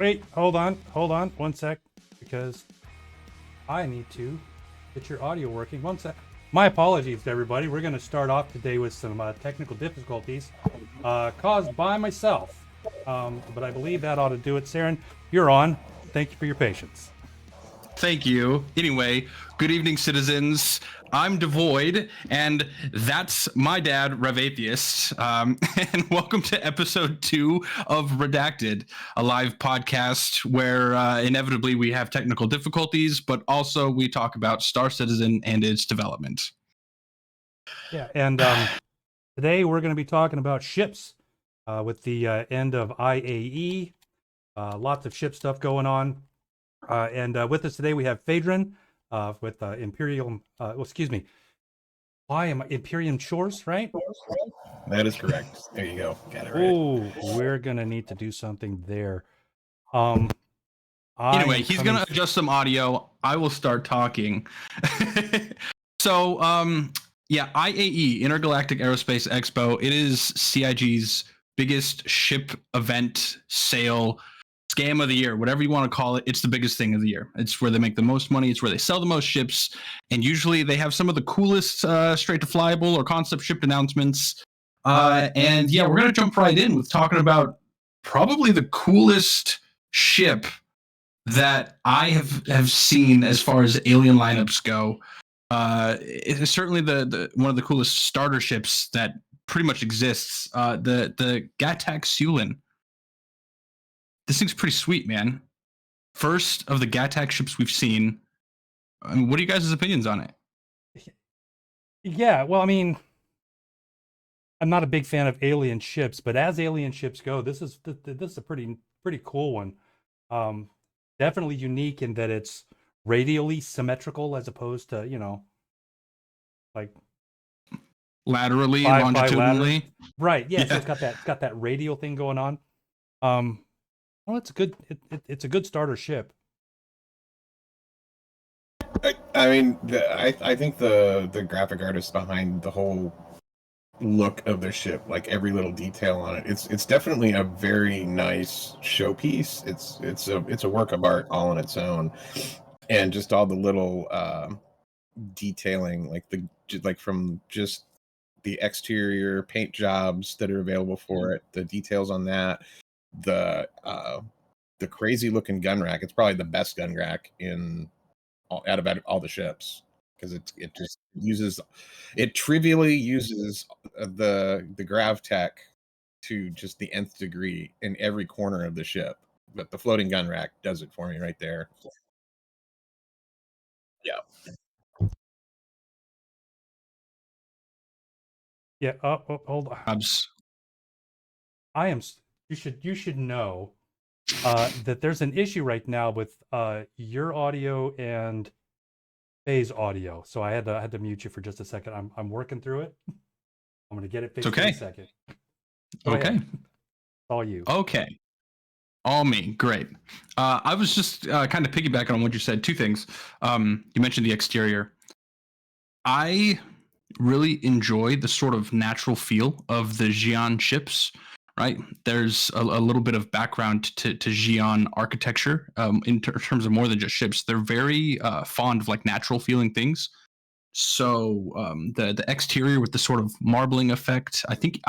Wait, hold on, one sec, because I need to get your audio working. One sec. My apologies, everybody. We're going to start off today with some technical difficulties caused by myself. But I believe that ought to do it. Saren, you're on. Thank you for your patience. Thank you. Anyway, good evening, citizens. I'm Devoid, and that's my dad, RevAthiest. And welcome to episode 2 of Redacted, a live podcast where inevitably we have technical difficulties, but also we talk about Star Citizen and its development. Yeah, and today we're going to be talking about ships with the end of IAE. Lots of ship stuff going on. And with us today we have Feydryn with Empyrean Shores, right? That is correct. There you go. Got it right. Oh, we're gonna need to do something there. Anyway, he's gonna adjust some audio. I will start talking. So, yeah, IAE, Intergalactic Aerospace Expo. It is CIG's biggest ship event, sale, scam of the year, whatever you want to call it. It's the biggest thing of the year. It's where they make the most money. It's where they sell the most ships. And usually they have some of the coolest straight to flyable or concept ship announcements. And yeah, we're going to jump right in with talking about probably the coolest ship that I have seen as far as alien lineups go. It is certainly the one of the coolest starter ships that pretty much exists. The Gattac Sulin. This thing's pretty sweet, man. First of the Gattac ships we've seen. I mean, what are you guys' opinions on it? Yeah, well, I mean, I'm not a big fan of alien ships, but as alien ships go, this is a pretty cool one. Definitely unique in that it's radially symmetrical as opposed to, like laterally, longitudinally. Right. Yeah, so it's got that radial thing going on. Well, it's a good it's a good starter ship. I mean, I think the graphic artist behind the whole look of the ship, like every little detail on it, it's definitely a very nice showpiece. It's a work of art all on its own, and just all the little detailing, like from just the exterior paint jobs that are available for it, the details on that, the crazy looking gun rack. It's probably the best gun rack out of all the ships, because it trivially uses the GravTech to just the nth degree in every corner of the ship, but the floating gun rack does it for me right there. Yeah. Yeah. Hold on. You should know that there's an issue right now with your audio and Faye's audio. So I had to mute you for just a second. I'm working through it. I'm gonna get it fixed in a second. Okay. All you. Okay. All me. Great. I was just kind of piggybacking on what you said. Two things. You mentioned the exterior. I really enjoy the sort of natural feel of the Xi'an ships, right? There's a little bit of background to Xi'an architecture in terms of more than just ships. They're very fond of like natural feeling things. So the exterior with the sort of marbling effect, I think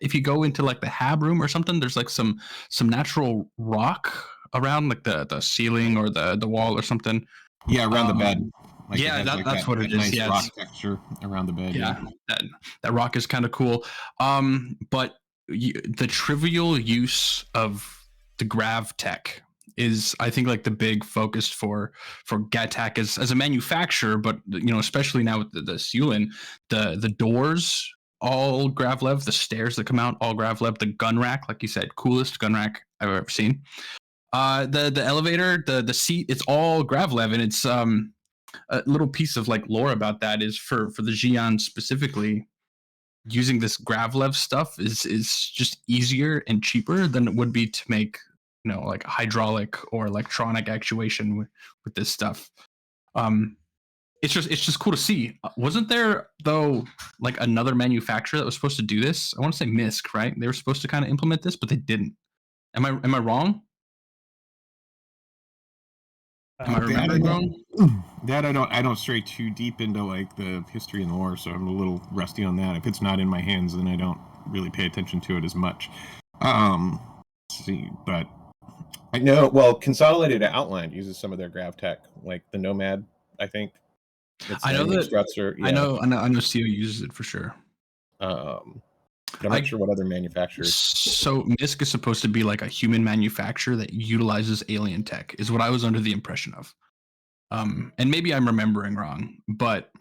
if you go into like the hab room or something, there's like some natural rock around like the ceiling or the wall or something. Yeah, around the bed. Like that's what it is. Nice yeah, rock texture around the bed. Yeah, that rock is kind of cool. But the trivial use of the grav tech is, I think, like the big focus for Gattac as a manufacturer, but especially now with the Sulin, the doors all gravlev, the stairs that come out all gravlev, the gun rack, like you said, coolest gun rack I've ever seen. The elevator, the seat, it's all gravlev, and it's a little piece of like lore about that is for the Xi'an specifically, using this gravlev stuff is just easier and cheaper than it would be to make like hydraulic or electronic actuation with this stuff. It's just cool to see. Wasn't there though like another manufacturer that was supposed to do this? I want to say Misk, right? They were supposed to kind of implement this, but they didn't. Am I wrong? Am I remembering wrong? That I don't stray too deep into like the history and lore, so I'm a little rusty on that. If it's not in my hands, then I don't really pay attention to it as much. Let's see, but I know. Well, Consolidated Outline uses some of their grav tech, like the Nomad. I think it's I know that. struts are, yeah. I know CO uses it for sure. But I'm not sure what other manufacturers. So MISC is supposed to be like a human manufacturer that utilizes alien tech, is what I was under the impression of. And maybe I'm remembering wrong, but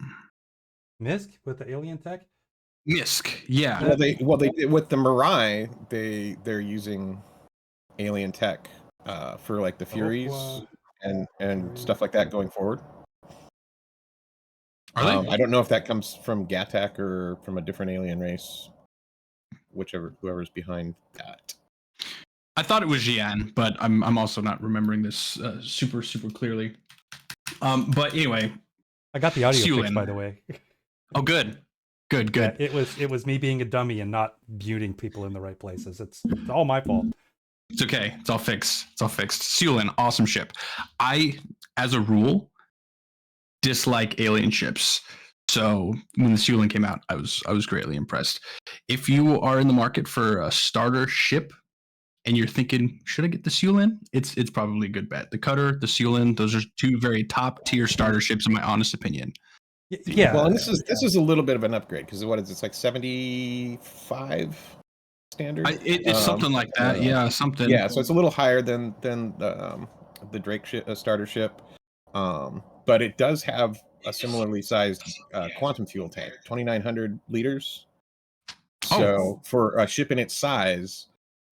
MISC with the alien tech. MISC, yeah. Well, they with the Mirai, they're using alien tech for like the Furies and stuff like that going forward. Are they? I don't know if that comes from Gattac or from a different alien race, whoever's behind that. I thought it was Jian, but I'm also not remembering this super clearly. But anyway, I got the audio fixed, by the way. Oh, good. Yeah, it was me being a dummy and not muting people in the right places. It's all my fault. It's okay. It's all fixed. Seulin, awesome ship. I, as a rule, dislike alien ships. So when the Seulin came out, I was greatly impressed. If you are in the market for a starter ship and you're thinking, should I get the Seulin? It's probably a good bet. The Cutter, the Seulin, those are two very top tier starter ships in my honest opinion. Yeah. Well, and this is a little bit of an upgrade because what is it? It's like 75 standard. It's something like that. Yeah, something. Yeah, so it's a little higher than the Drake starter ship, but it does have a similarly sized quantum fuel tank, 2,900 liters. So for a ship in its size,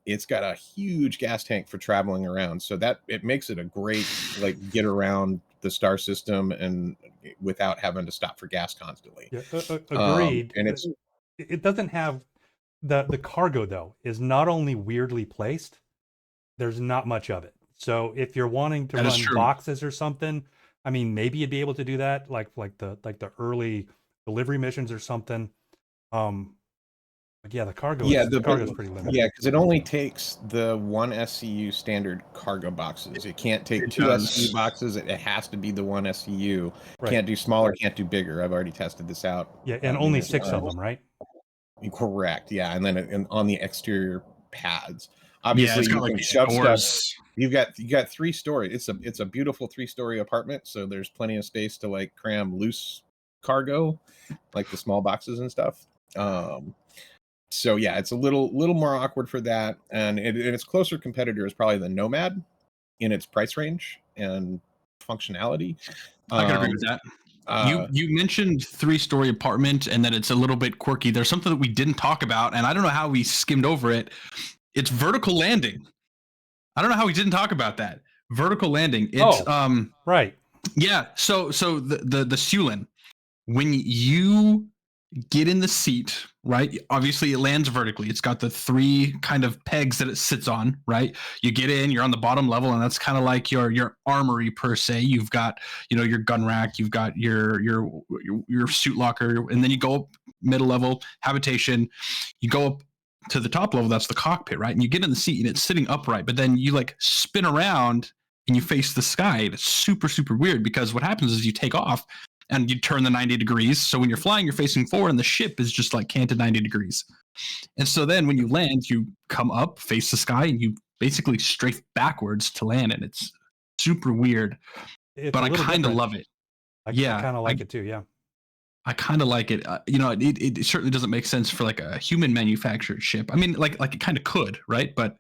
it's got a huge gas tank for traveling around. So that it makes it a great like get around the star system and without having to stop for gas constantly. Yeah, agreed. And it doesn't have the cargo though is not only weirdly placed, there's not much of it. So if you're wanting to run boxes or something, I mean, maybe you'd be able to do that, like the early delivery missions or something. But yeah, the cargo is pretty limited. Yeah, because it only takes the one SCU standard cargo boxes. It can't take two SCU boxes. It has to be the one SCU. Right. Can't do smaller, can't do bigger. I've already tested this out. Yeah, and only 6 of them, right? Correct. Yeah, and then on the exterior pads. Obviously, you can shove stuff. You got 3-story. It's a beautiful 3-story apartment, so there's plenty of space to like cram loose cargo, like the small boxes and stuff. So yeah, it's a little more awkward for that, and its closer competitor is probably the Nomad in its price range and functionality. I can agree with that. You mentioned 3-story apartment and that it's a little bit quirky. There's something that we didn't talk about, and I don't know how we skimmed over it. It's vertical landing. I don't know how we didn't talk about that. Vertical landing. It's right. Yeah. So the Seulin, when you get in the seat, right? Obviously, it lands vertically. It's got the 3 kind of pegs that it sits on, right? You get in, you're on the bottom level, and that's kind of like your armory per se. You've got, your gun rack, you've got your suit locker, and then you go up middle level habitation. You go up to the top level, that's the cockpit, right? And you get in the seat, and it's sitting upright, but then you like spin around and you face the sky. It's super weird because what happens is you take off and you turn the 90 degrees. So when you're flying, you're facing forward and the ship is just like canted 90 degrees. And so then when you land, you come up, face the sky, and you basically strafe backwards to land. And it's super weird, but I kind of love it. I kind of like it too. Yeah. I kind of like it. It certainly doesn't make sense for like a human manufactured ship. I mean, like it kind of could, right? But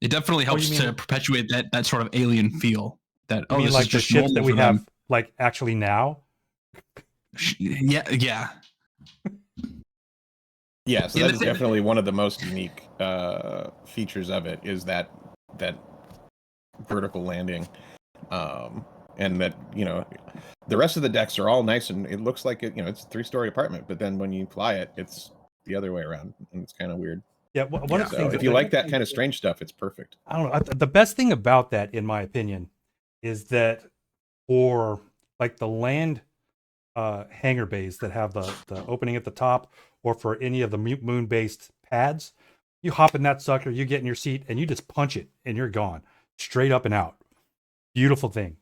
it definitely helps to perpetuate that sort of alien feel. That this like is just the ships that we have, like actually now. Yeah. Yeah, so that's definitely one of the most unique features of it is that vertical landing, and that the rest of the decks are all nice and it looks like it's a 3-story apartment, but then when you fly it, it's the other way around and it's kind of weird. Yeah, one of the things if you like that kind of strange stuff, it's perfect. I don't know. The best thing about that, in my opinion, is that for like the land hangar bays that have the opening at the top, or for any of the moon-based pads, you hop in that sucker, you get in your seat, and you just punch it, and you're gone, straight up and out. Beautiful thing.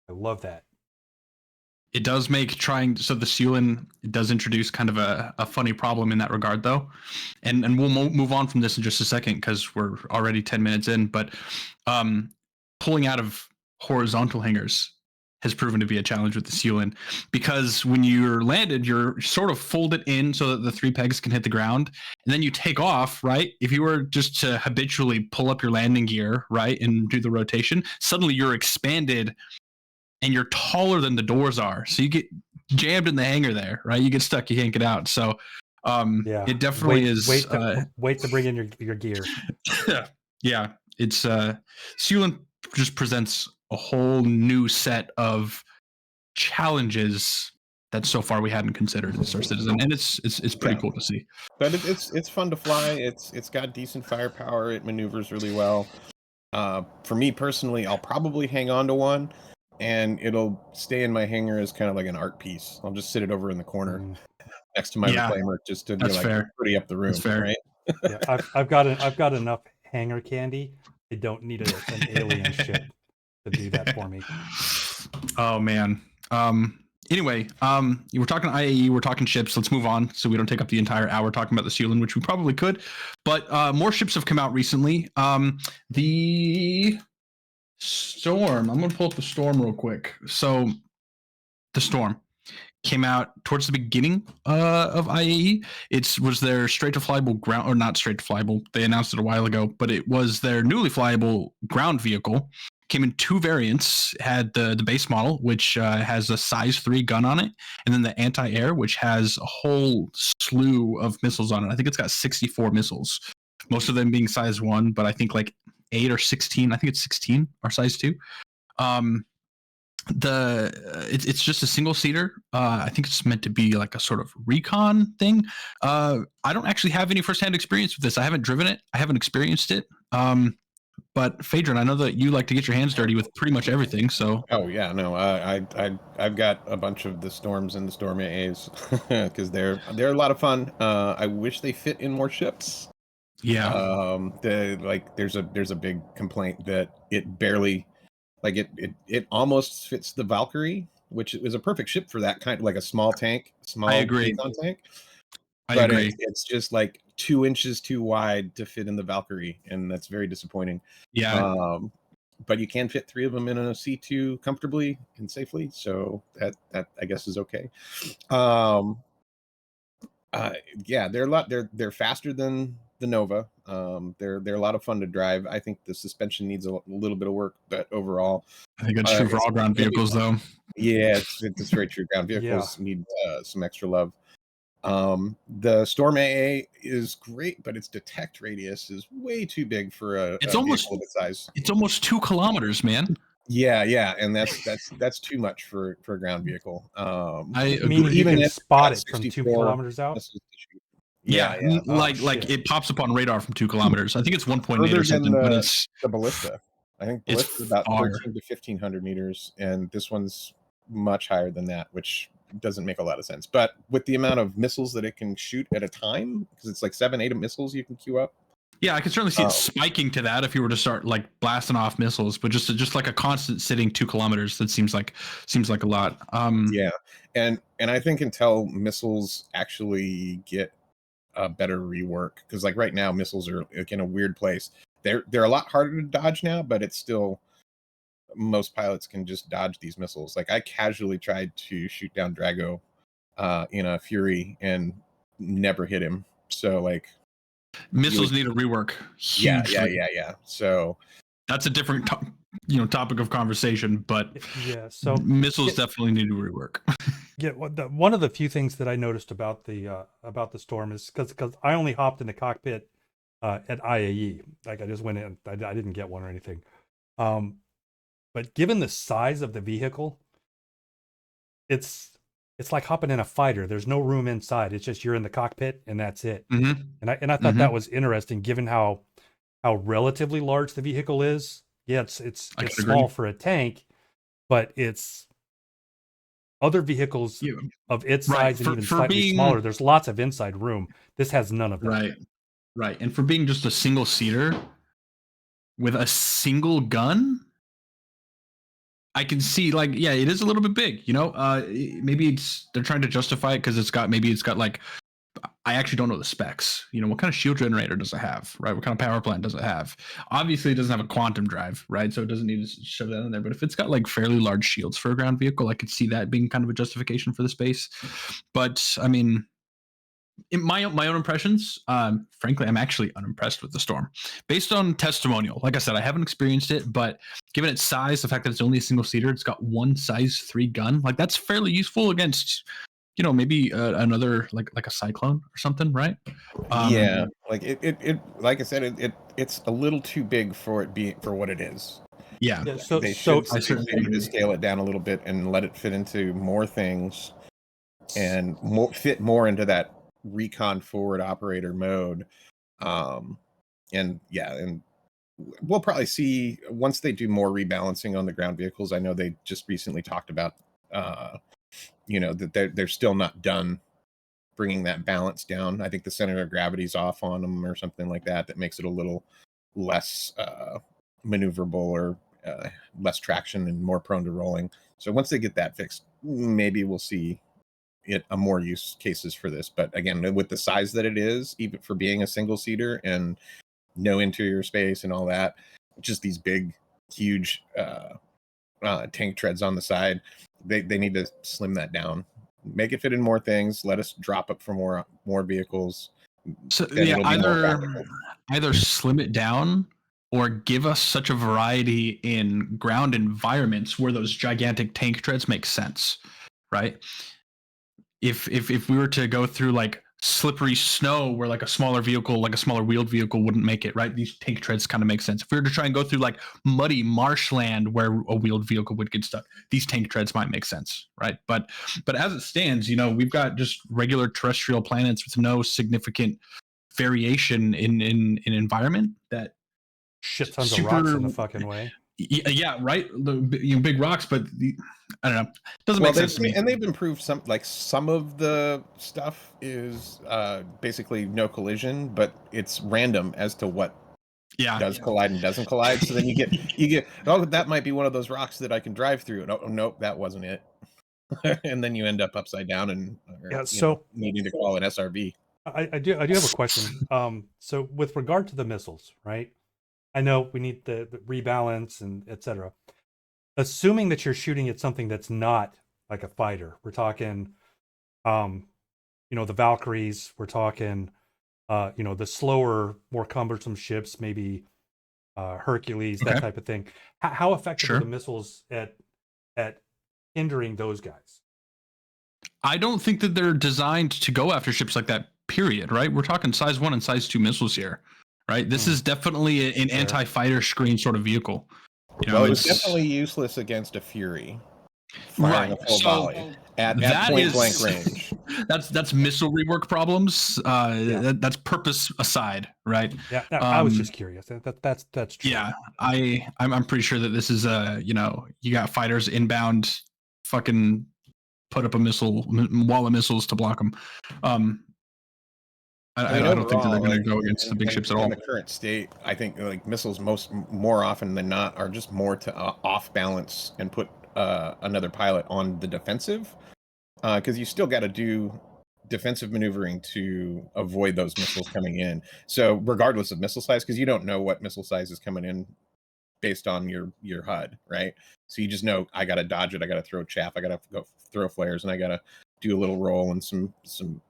I love that. It does make so the Seulin, it does introduce kind of a funny problem in that regard, though, and we'll move on from this in just a second because we're already 10 minutes in. But pulling out of horizontal hangers has proven to be a challenge with the Seulin, because when you're landed, you're sort of folded in so that the 3 pegs can hit the ground, and then you take off, right? If you were just to habitually pull up your landing gear, right, and do the rotation, suddenly you're expanded and you're taller than the doors are. So you get jammed in the hanger there, right? You get stuck, you can't get out. So it definitely wait to bring in your gear. Yeah, it's Seulin just presents a whole new set of challenges that so far we hadn't considered in Star Citizen, and it's pretty cool to see. But it's fun to fly. It's got decent firepower. It maneuvers really well. For me personally, I'll probably hang on to one, and it'll stay in my hangar as kind of like an art piece. I'll just sit it over in the corner next to my reclaimer, just to be like pretty up the room. That's fair. Right? Yeah, I've got enough hangar candy. I don't need an alien ship to do that for me. Oh man. Anyway, we're talking IAE, we're talking ships. Let's move on so we don't take up the entire hour talking about the Seulin, which we probably could. But more ships have come out recently. The Storm. I'm going to pull up the Storm real quick. So the Storm came out towards the beginning of IAE. It was their straight to flyable ground, or not straight to flyable. They announced it a while ago, but it was their newly flyable ground vehicle. Came in 2 variants. Had the base model, which has a size 3 gun on it, and then the anti-air, which has a whole slew of missiles on it. I think it's got 64 missiles, most of them being size 1, but I think like 8 or 16. I think it's 16 are size 2. It's just a single seater. I think it's meant to be like a sort of recon thing. I don't actually have any firsthand experience with this. I haven't driven it. I haven't experienced it. But Feydryn, I know that you like to get your hands dirty with pretty much everything. So. Oh yeah, no, I've got a bunch of the Storms and the Storm AAs because they're a lot of fun. I wish they fit in more ships. Yeah. There's a big complaint that it barely. Like it almost fits the Valkyrie, which is a perfect ship for that kind, like a small tank, I agree. tank. I agree. It's just like 2 inches too wide to fit in the Valkyrie, and that's very disappointing. Yeah. But you can fit 3 of them in a C2 comfortably and safely, so that I guess is okay. Yeah, they're faster than the Nova. They're a lot of fun to drive. I think the suspension needs a little bit of work, but overall, I think that's true for all ground vehicles, though. Yeah, it's very true. Ground vehicles need some extra love. The Storm AA is great, but its detect radius is way too big for a vehicle of its size. It's almost 2 kilometers, man. Yeah, and that's too much for a ground vehicle. I mean, you can spot it from 2 kilometers out. Yeah. Like it pops up on radar from 2 kilometers. I think it's 1.8 or something. But it's the ballista. I think ballista is about 13 to 1500 meters, and this one's much higher than that, which doesn't make a lot of sense. But with the amount of missiles that it can shoot at a time, because it's like 7-8 missiles you can queue up. Yeah, I could certainly see it spiking to that if you were to start like blasting off missiles, but just like a constant sitting 2 kilometers, that seems like a lot. Yeah, and I think until missiles actually get a better rework, because like right now missiles are like in a weird place. They're a lot harder to dodge now, but it's still, most pilots can just dodge these missiles. Like I casually tried to shoot down Drago in a Fury and never hit him. So like missiles need a rework. Hugely. Yeah. So that's a different topic of conversation, but so missiles definitely need to rework. Yeah, one of the few things that I noticed about the Storm is because I only hopped in the cockpit at IAE. Like I just went in, I didn't get one or anything. But given the size of the vehicle, it's like hopping in a fighter. There's no room inside. It's just you're in the cockpit and that's it. Mm-hmm. And I thought that was interesting, given how relatively large the vehicle is. Yeah, it's small for a tank, but it's other vehicles of its size and even slightly smaller. There's lots of inside room. This has none of that. Right. And for being just a single seater with a single gun, I can see like, yeah, it is a little bit big, you know. Maybe they're trying to justify it because it's got like, I actually don't know the specs. You know, what kind of shield generator does it have, right? What kind of power plant does it have? Obviously, it doesn't have a quantum drive, right? So it doesn't need to shove that in there. But if it's got like fairly large shields for a ground vehicle, I could see that being kind of a justification for the space. But I mean, in my own impressions, frankly, I'm actually unimpressed with the Storm. Based on testimonial, like I said, I haven't experienced it, but given its size, the fact that it's only a single seater, it's got one size 3 gun, like that's fairly useful against, you know, maybe another like a Cyclone or something, right? Yeah, like it like I said, it's a little too big for it being for what it is. Yeah. Yeah, They need to scale it down a little bit and let it fit into more things and fit more into that recon forward operator mode. And yeah, and we'll probably see once they do more rebalancing on the ground vehicles. I know they just recently talked about, that they're still not done bringing that balance down. I think the center of gravity's off on them or something like that. That makes it a little less maneuverable or less traction and more prone to rolling. So once they get that fixed, maybe we'll see it a more use cases for this. But again, with the size that it is, even for being a single seater and no interior space and all that, just these big, huge tank treads on the side, they need to slim that down, make it fit in more things, let us drop up for more vehicles. So yeah, either slim it down or give us such a variety in ground environments where those gigantic tank treads make sense, right? If we were to go through like slippery snow where like a smaller vehicle, like a smaller wheeled vehicle wouldn't make it, right? These tank treads kind of make sense. If we were to try and go through like muddy marshland where a wheeled vehicle would get stuck, these tank treads might make sense, right? But as it stands, you know, we've got just regular terrestrial planets with no significant variation in environment that shit tons of rocks in the fucking way. Yeah, right. The big rocks, but I don't know. Doesn't make sense to me. And they've improved some of the stuff is basically no collision, but it's random as to what does collide and doesn't collide. So then you get oh, that might be one of those rocks that I can drive through. No, nope, that wasn't it. And then you end up upside down and needing to call an SRV. I do have a question. So with regard to the missiles, right? I know we need the rebalance and etc. Assuming that you're shooting at something that's not like a fighter, we're talking, the Valkyries. We're talking, the slower, more cumbersome ships, maybe Hercules, that type of thing. How effective are the missiles at hindering those guys? I don't think that they're designed to go after ships like that. Period. Right? We're talking size 1 and size 2 missiles here. Right? This is definitely an anti-fighter screen sort of vehicle. You know, it's definitely useless against a Fury. Firing a full volley at point blank range. That's missile rework problems. That's purpose aside, right? Yeah, I was just curious. That's true. Yeah, I'm pretty sure that this is you got fighters inbound, fucking put up a wall of missiles to block them. I don't think that they're going to go against the big ships at all. In the current state, I think like missiles more often than not are just more to off balance and put another pilot on the defensive, because you still got to do defensive maneuvering to avoid those missiles coming in. So regardless of missile size, because you don't know what missile size is coming in based on your HUD, right? So you just know I got to dodge it, I got to throw chaff, I got to go throw flares, and I got to do a little roll and some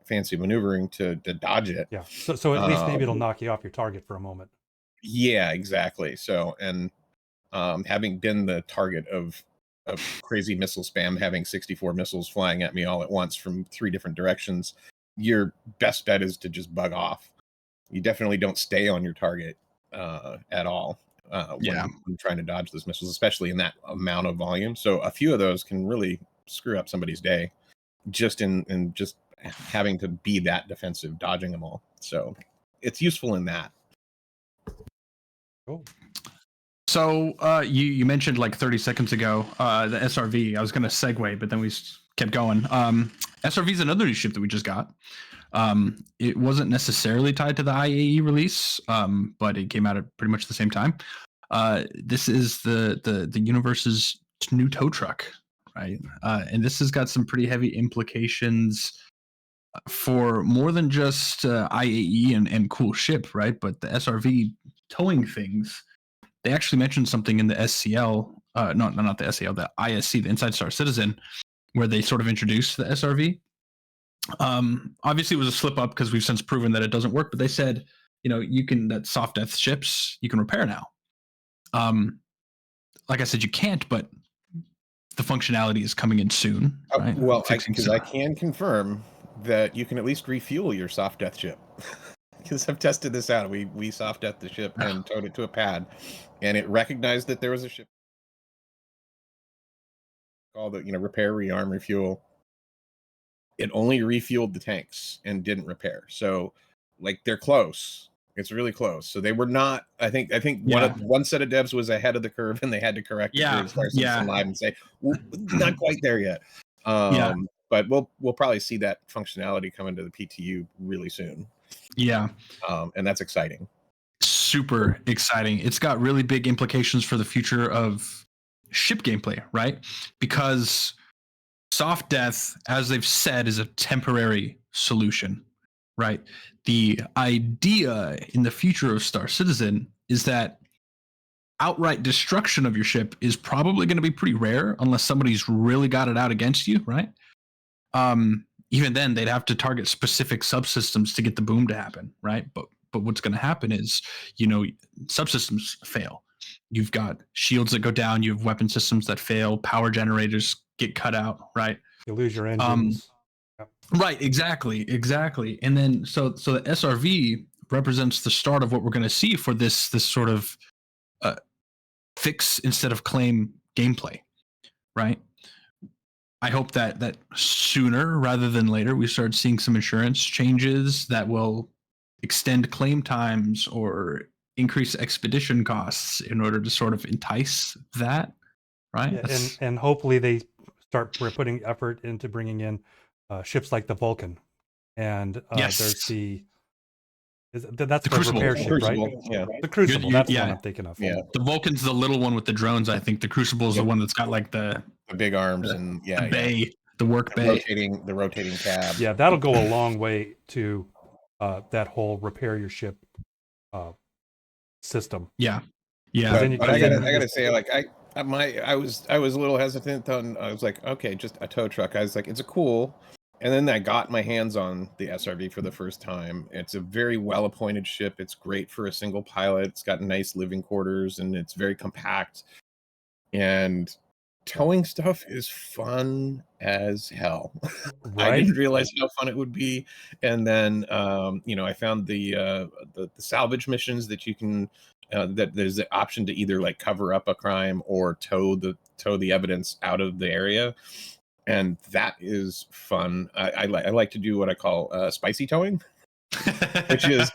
fancy maneuvering to dodge it. Yeah. So at least maybe it'll knock you off your target for a moment. Yeah, exactly. So, and having been the target of crazy missile spam, having 64 missiles flying at me all at once from 3 different directions, your best bet is to just bug off. You definitely don't stay on your target at all when trying to dodge those missiles, especially in that amount of volume. So a few of those can really screw up somebody's day just in just having to be that defensive, dodging them all. So it's useful in that. Cool. So you mentioned like 30 seconds ago the SRV. I was going to segue, but then we kept going. SRV is another new ship that we just got. It wasn't necessarily tied to the IAE release, but it came out at pretty much the same time. This is the universe's new tow truck, right? And this has got some pretty heavy implications for more than just IAE and cool ship, right? But the SRV towing things, they actually mentioned something in the SCL, not the SCL, the ISC, the Inside Star Citizen, where they sort of introduced the SRV. Obviously, it was a slip up because we've since proven that it doesn't work. But they said, you can that soft death ships you can repair now. Like I said, you can't, but the functionality is coming in soon. Right? Well, because I can confirm that you can at least refuel your soft death ship. Because I've tested this out. We soft death the ship and towed it to a pad, and it recognized that there was a ship called repair, rearm, refuel. It only refueled the tanks and didn't repair. So like they're close. It's really close. So they were not. I think one set of devs was ahead of the curve, and they had to correct it to Star Citizen Live and say, well, not quite there yet. But we'll probably see that functionality come into the PTU really soon. Yeah. And that's exciting. Super exciting. It's got really big implications for the future of ship gameplay, right? Because soft death, as they've said, is a temporary solution, right? The idea in the future of Star Citizen is that outright destruction of your ship is probably going to be pretty rare unless somebody's really got it out against you, right? Even then, they'd have to target specific subsystems to get the boom to happen, right? But what's going to happen is, subsystems fail. You've got shields that go down. You have weapon systems that fail. Power generators get cut out, right? You lose your engines. Right, exactly. And then so the SRV represents the start of what we're going to see for this sort of fix instead of claim gameplay, right? I hope that sooner rather than later we start seeing some insurance changes that will extend claim times or increase expedition costs in order to sort of entice that, right? Yeah, and hopefully they start putting effort into bringing in ships like the Vulcan, and yes. There's that's the the Crucible. repair ship, right? Yeah. The Crucible. That's the one I'm thinking of. Yeah. The Vulcan's the little one with the drones. I think the Crucible is the one that's got like the big arms and the bay, the work bay, the rotating cab. Yeah, that'll go a long way to that whole repair your ship system. Yeah. But I gotta say, like I was a little hesitant on. I was like, okay, just a tow truck. I was like, it's a cool. And then I got my hands on the SRV for the first time. It's a very well-appointed ship. It's great for a single pilot. It's got nice living quarters, and it's very compact. And towing stuff is fun as hell. Right? I didn't realize how fun it would be. And then, I found the salvage missions that you can. That there's the option to either like cover up a crime or tow the evidence out of the area. And that is fun. I like to do what I call spicy towing, which is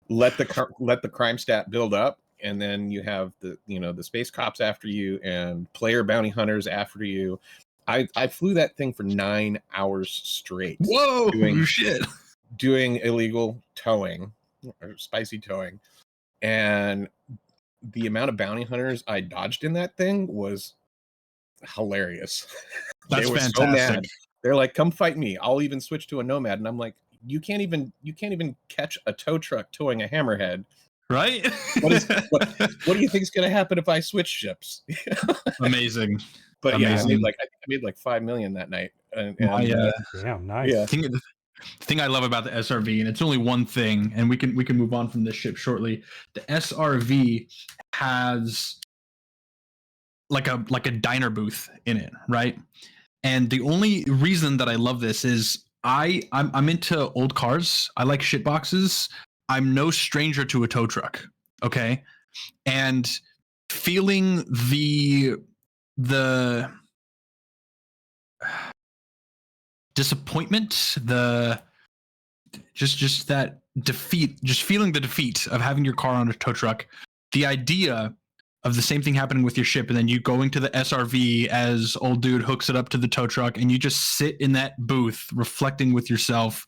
let the crime stat build up, and then you have the space cops after you and player bounty hunters after you. I flew that thing for 9 hours straight. Whoa, shit! Doing illegal towing or spicy towing, and the amount of bounty hunters I dodged in that thing was hilarious. That's they were fantastic. So mad. They're like, "Come fight me! I'll even switch to a Nomad." And I'm like, "You can't even catch a tow truck towing a hammerhead, right?" What do you think is going to happen if I switch ships? Amazing. But Amazing. I made like 5 million that night. And damn, nice. Yeah. The thing I love about the SRV, and it's only one thing, and we can move on from this ship shortly. The SRV has like a diner booth in it, right? And the only reason that I love this is I'm into old cars. I like shit boxes. I'm no stranger to a tow truck. Okay. And feeling the disappointment, just that defeat, just feeling the defeat of having your car on a tow truck, the idea of the same thing happening with your ship, and then you going to the SRV as old dude hooks it up to the tow truck, and you just sit in that booth reflecting with yourself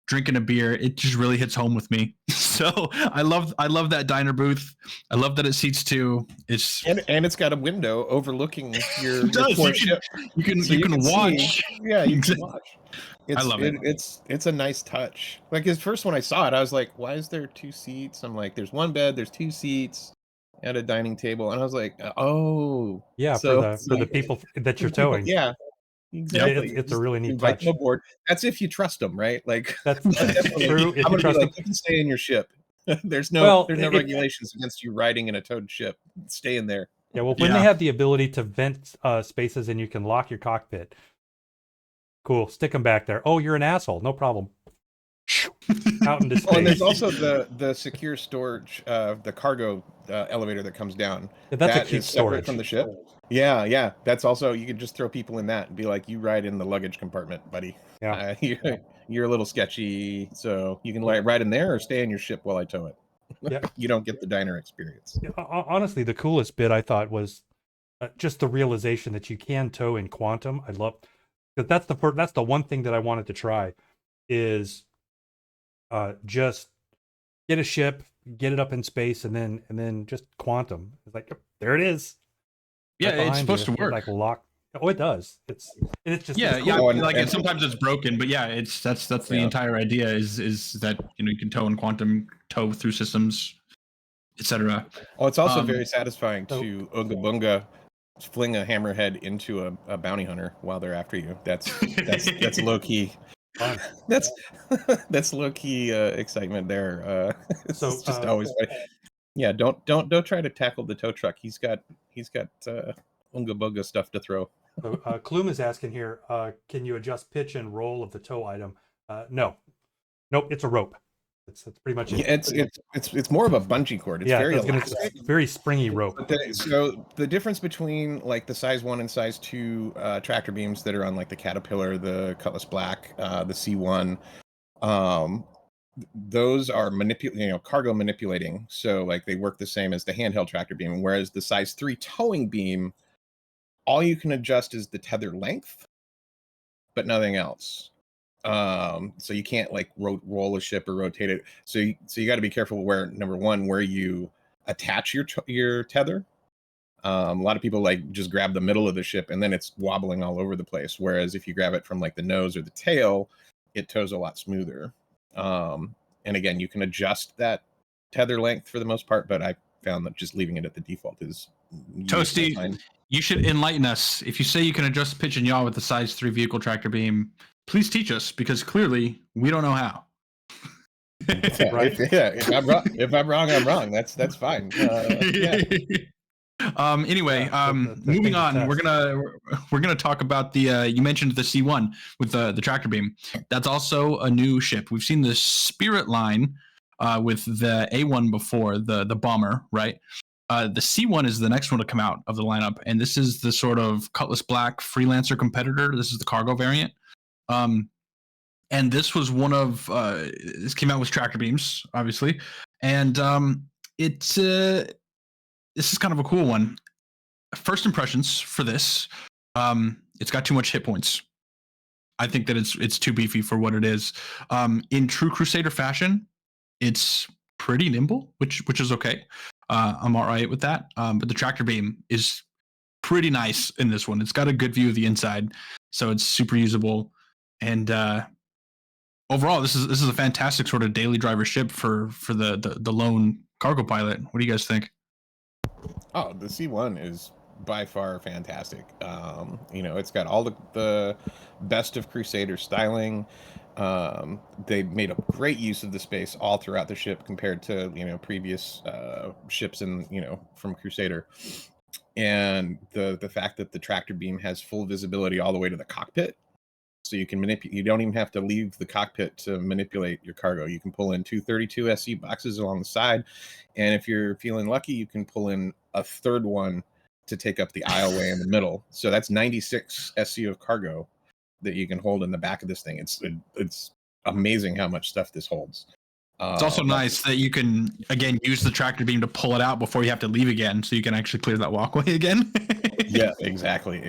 drinking a beer, it just really hits home with me. So I love that diner booth. I love that it seats two. And it's got a window overlooking your It does. core ship. You can So watch. Yeah, you can watch. I love it. It's a nice touch. Like at first when I saw it, I was like, why is there 2 seats? I'm like, there's one bed, there's 2 seats at a dining table, and I was like, oh, Yeah, so for the people that you're towing. Yeah, exactly. It's a really neat invite touch. them aboard. That's if you trust them, right? Like That's definitely, true. If I'm you gonna trust be like, them. you can stay in your ship. There's no Well, regulations against you riding in a towed ship. Stay in there. Yeah, well, when they have the ability to vent spaces and you can lock your cockpit, cool. Stick them back there. Oh, you're an asshole. No problem. Out into space. Oh, and there's also the secure storage, the cargo elevator that comes down. Yeah, that's that a cute is separate storage from the ship. Yeah. That's also, you could just throw people in that and be like, you ride in the luggage compartment, buddy. Yeah. You're a little sketchy, so you can ride in there or stay in your ship while I tow it. Yeah. You don't get the diner experience. Yeah, honestly, the coolest bit I thought was just the realization that you can tow in quantum. I love because that's the one thing that I wanted to try is just get a ship, get it up in space, and then just quantum. It's like, yep, there it is. Yeah, Right it's supposed to work. Like lock. Oh, it does. It's just cool. Like sometimes it's broken, but yeah, that's the entire idea is that you can tow in quantum, tow through systems, etc. Oh, it's also very satisfying to Ooga Boonga fling a hammerhead into a bounty hunter while they're after you. That's low key. That's low key excitement there. It's just always funny. Yeah, don't try to tackle the tow truck. He's got Oonga Boonga stuff to throw. So Kloom is asking here, can you adjust pitch and roll of the tow item? No, nope, it's a rope. That's pretty much it. Yeah, it's more of a bungee cord. It's very elastic. It's very springy rope. So the difference between like the size 1 and size 2 tractor beams that are on like the Caterpillar, the Cutlass Black, the C1, those are cargo manipulating. So like they work the same as the handheld tractor beam. Whereas the size 3 towing beam, all you can adjust is the tether length, but nothing else. So you can't like roll a ship or rotate it. So you got to be careful where, number one, where you attach your tether. A lot of people like just grab the middle of the ship and then it's wobbling all over the place. Whereas if you grab it from like the nose or the tail, it tows a lot smoother. And again, you can adjust that tether length for the most part, but I found that just leaving it at the default is Toasty. You should enlighten us. If you say you can adjust pitch and yaw with the size 3 vehicle tractor beam, please teach us, because clearly we don't know how. Right? If I'm wrong, I'm wrong. That's fine. Anyway, moving on, we're gonna talk about the you mentioned the C1 with the tractor beam. That's also a new ship. We've seen the Spirit line with the A1 before, the bomber, right? The C1 is the next one to come out of the lineup, and this is the sort of Cutlass Black freelancer competitor. This is the cargo variant. And this was one of this came out with tractor beams, obviously, and this is kind of a cool one. First impressions for this, it's got too much hit points. I think that it's too beefy for what it is. In true Crusader fashion, it's pretty nimble, which is okay. I'm all right with that. But the tractor beam is pretty nice in this one. It's got a good view of the inside, so it's super usable. And overall, this is a fantastic sort of daily driver ship for the lone cargo pilot. What do you guys think? Oh, the C1 is by far fantastic. It's got all the best of Crusader styling. They made a great use of the space all throughout the ship compared to previous ships from Crusader. And the fact that the tractor beam has full visibility all the way to the cockpit, so you can manipulate. You don't even have to leave the cockpit to manipulate your cargo. You can pull in 2 32 SC boxes along the side, and if you're feeling lucky, you can pull in a third one to take up the aisleway in the middle. So that's 96 SC of cargo that you can hold in the back of this thing. It's amazing how much stuff this holds. It's also nice that you can again use the tractor beam to pull it out before you have to leave again, so you can actually clear that walkway again. Yeah, exactly.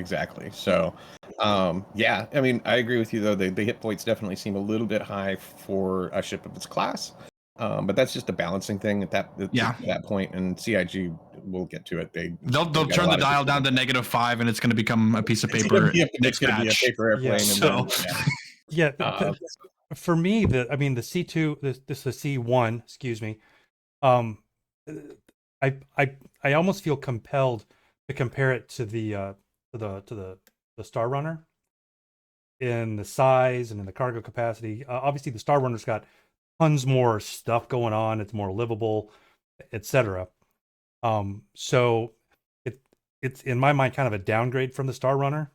So Yeah, I mean, I agree with you though. The hit points definitely seem a little bit high for a ship of its class, but that's just a balancing thing at that point. And CIG, we'll get to it. They'll got a turn the lot of dial down to -5, and it's going to become a piece of paper it's next gonna be a batch. paper airplane. Yeah. And then, Yeah, Uh, for me, the C2, this is C1, excuse me. I almost feel compelled to compare it to the Star Runner in the size and in the cargo capacity. Obviously, the Star Runner's got tons more stuff going on. It's more livable, etc. So it's in my mind kind of a downgrade from the Star Runner.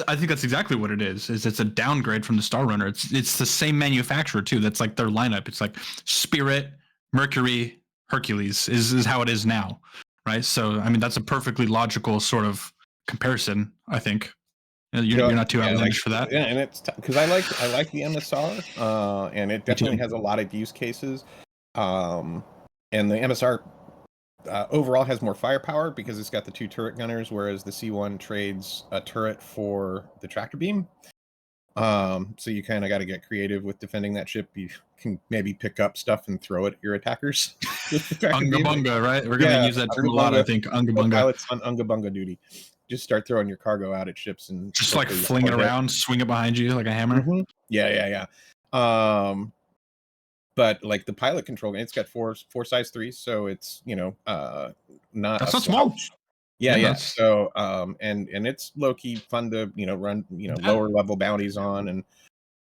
I think that's exactly what it is. It's a downgrade from the Star Runner. It's the same manufacturer too. That's like their lineup. It's like Spirit, Mercury, Hercules is how it is now, right? So I mean that's a perfectly logical sort of comparison. I think you're not too outlandish for that. Yeah, and it's because I like the MSR, and it definitely has a lot of use cases. And the MSR overall has more firepower because it's got the 2 turret gunners, whereas the C1 trades a turret for the tractor beam. So you kind of got to get creative with defending that ship. You can maybe pick up stuff and throw it at your attackers. Unga bunga, right? We're gonna use that term a lot, I think. Unga bunga. Pilots on unga bunga duty. Just start throwing your cargo out at ships and just like fling it around, swing it behind you like a hammer. Mm-hmm. Yeah. But like the pilot control, it's got four size 3s, so it's not that's not small. Yeah. So and it's low key fun to run lower level bounties on, and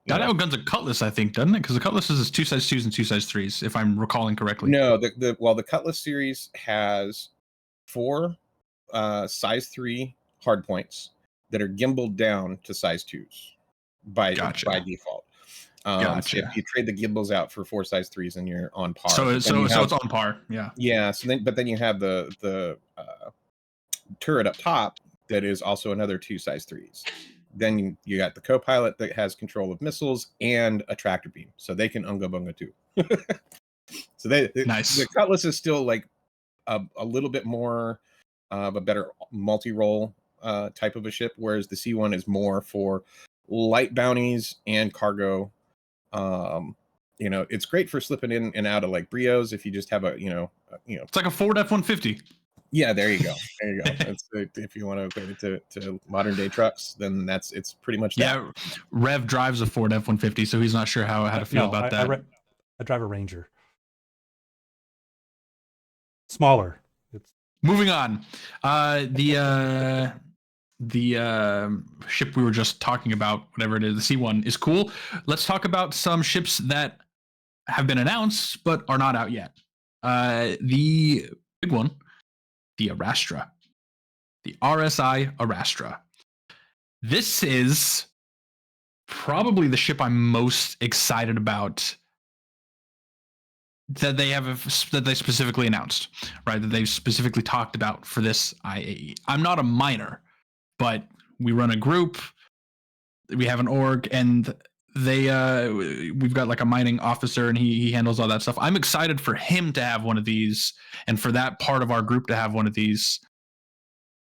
that outguns a Cutlass, I think, doesn't it? Because the Cutlass is 2 size 2s and 2 size 3s, if I'm recalling correctly. No, the Cutlass series has 4 size 3 hard points that are gimbaled down to size 2s by default. Gotcha. So if you trade the gimbals out for 4 size 3s, then you're on par. So it's on par. Yeah. So then you have the turret up top that is also another 2 size 3s. Then you got the co-pilot that has control of missiles and a tractor beam, so they can unga bunga too. So nice. The Cutlass is still like a little bit more of a better multi-role type of a ship, whereas the C1 is more for light bounties and cargo. It's great for slipping in and out of like Brios if you just have a it's like a Ford F-150. Yeah, there you go. That's if you want to equate it to modern day trucks, then it's pretty much that. Yeah, Rev drives a Ford F-150, so he's not sure how to feel about that. I drive a Ranger. Smaller. Moving on. The ship we were just talking about, whatever it is, the C1 is cool. Let's talk about some ships that have been announced but are not out yet. The big one, the Arastra, the RSI Arastra. This is probably the ship I'm most excited about that they specifically announced, right? That they've specifically talked about for this IAE. I'm not a miner, but we run a group, we have an org, and we've got like a mining officer, and he handles all that stuff. I'm excited for him to have one of these, and for that part of our group to have one of these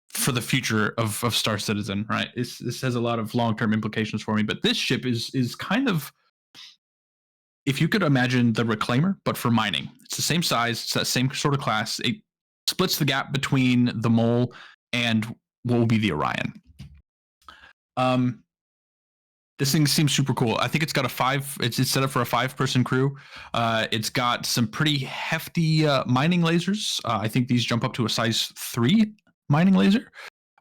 for the future of Star Citizen, right? This has a lot of long-term implications for me, but this ship is kind of, if you could imagine the Reclaimer, but for mining. It's the same size, it's that same sort of class. It splits the gap between the Mole and what will be the Orion. This thing seems super cool. I think it's got it's set up for a 5-person crew. It's got some pretty hefty mining lasers. I think these jump up to a size 3 mining laser.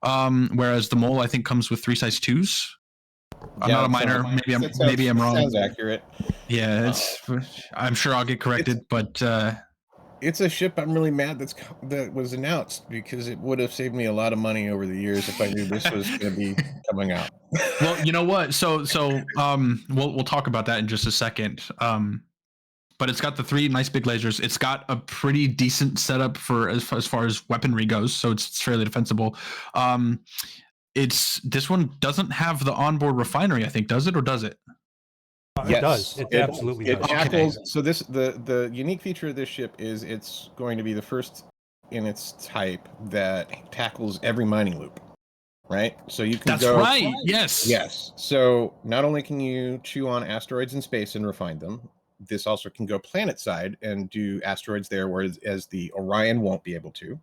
Whereas the Mole, I think, comes with 3 size 2s. I'm not a miner. Maybe I'm wrong. Sounds accurate. Yeah, I'm sure I'll get corrected, but it's a ship I'm really mad that was announced, because it would have saved me a lot of money over the years if I knew this was going to be coming out. Well, you know what? So we'll talk about that in just a second. But it's got the 3 nice big lasers. It's got a pretty decent setup for as far as weaponry goes, so it's fairly defensible. This one doesn't have the onboard refinery, I think, does it, or does it? Yes, it does. It absolutely does. Tackles. So the unique feature of this ship is it's going to be the first in its type that tackles every mining loop. right? So you can That's go. right. Yes. Yes. So not only can you chew on asteroids in space and refine them, this also can go planet side and do asteroids there, whereas as the Orion won't be able to,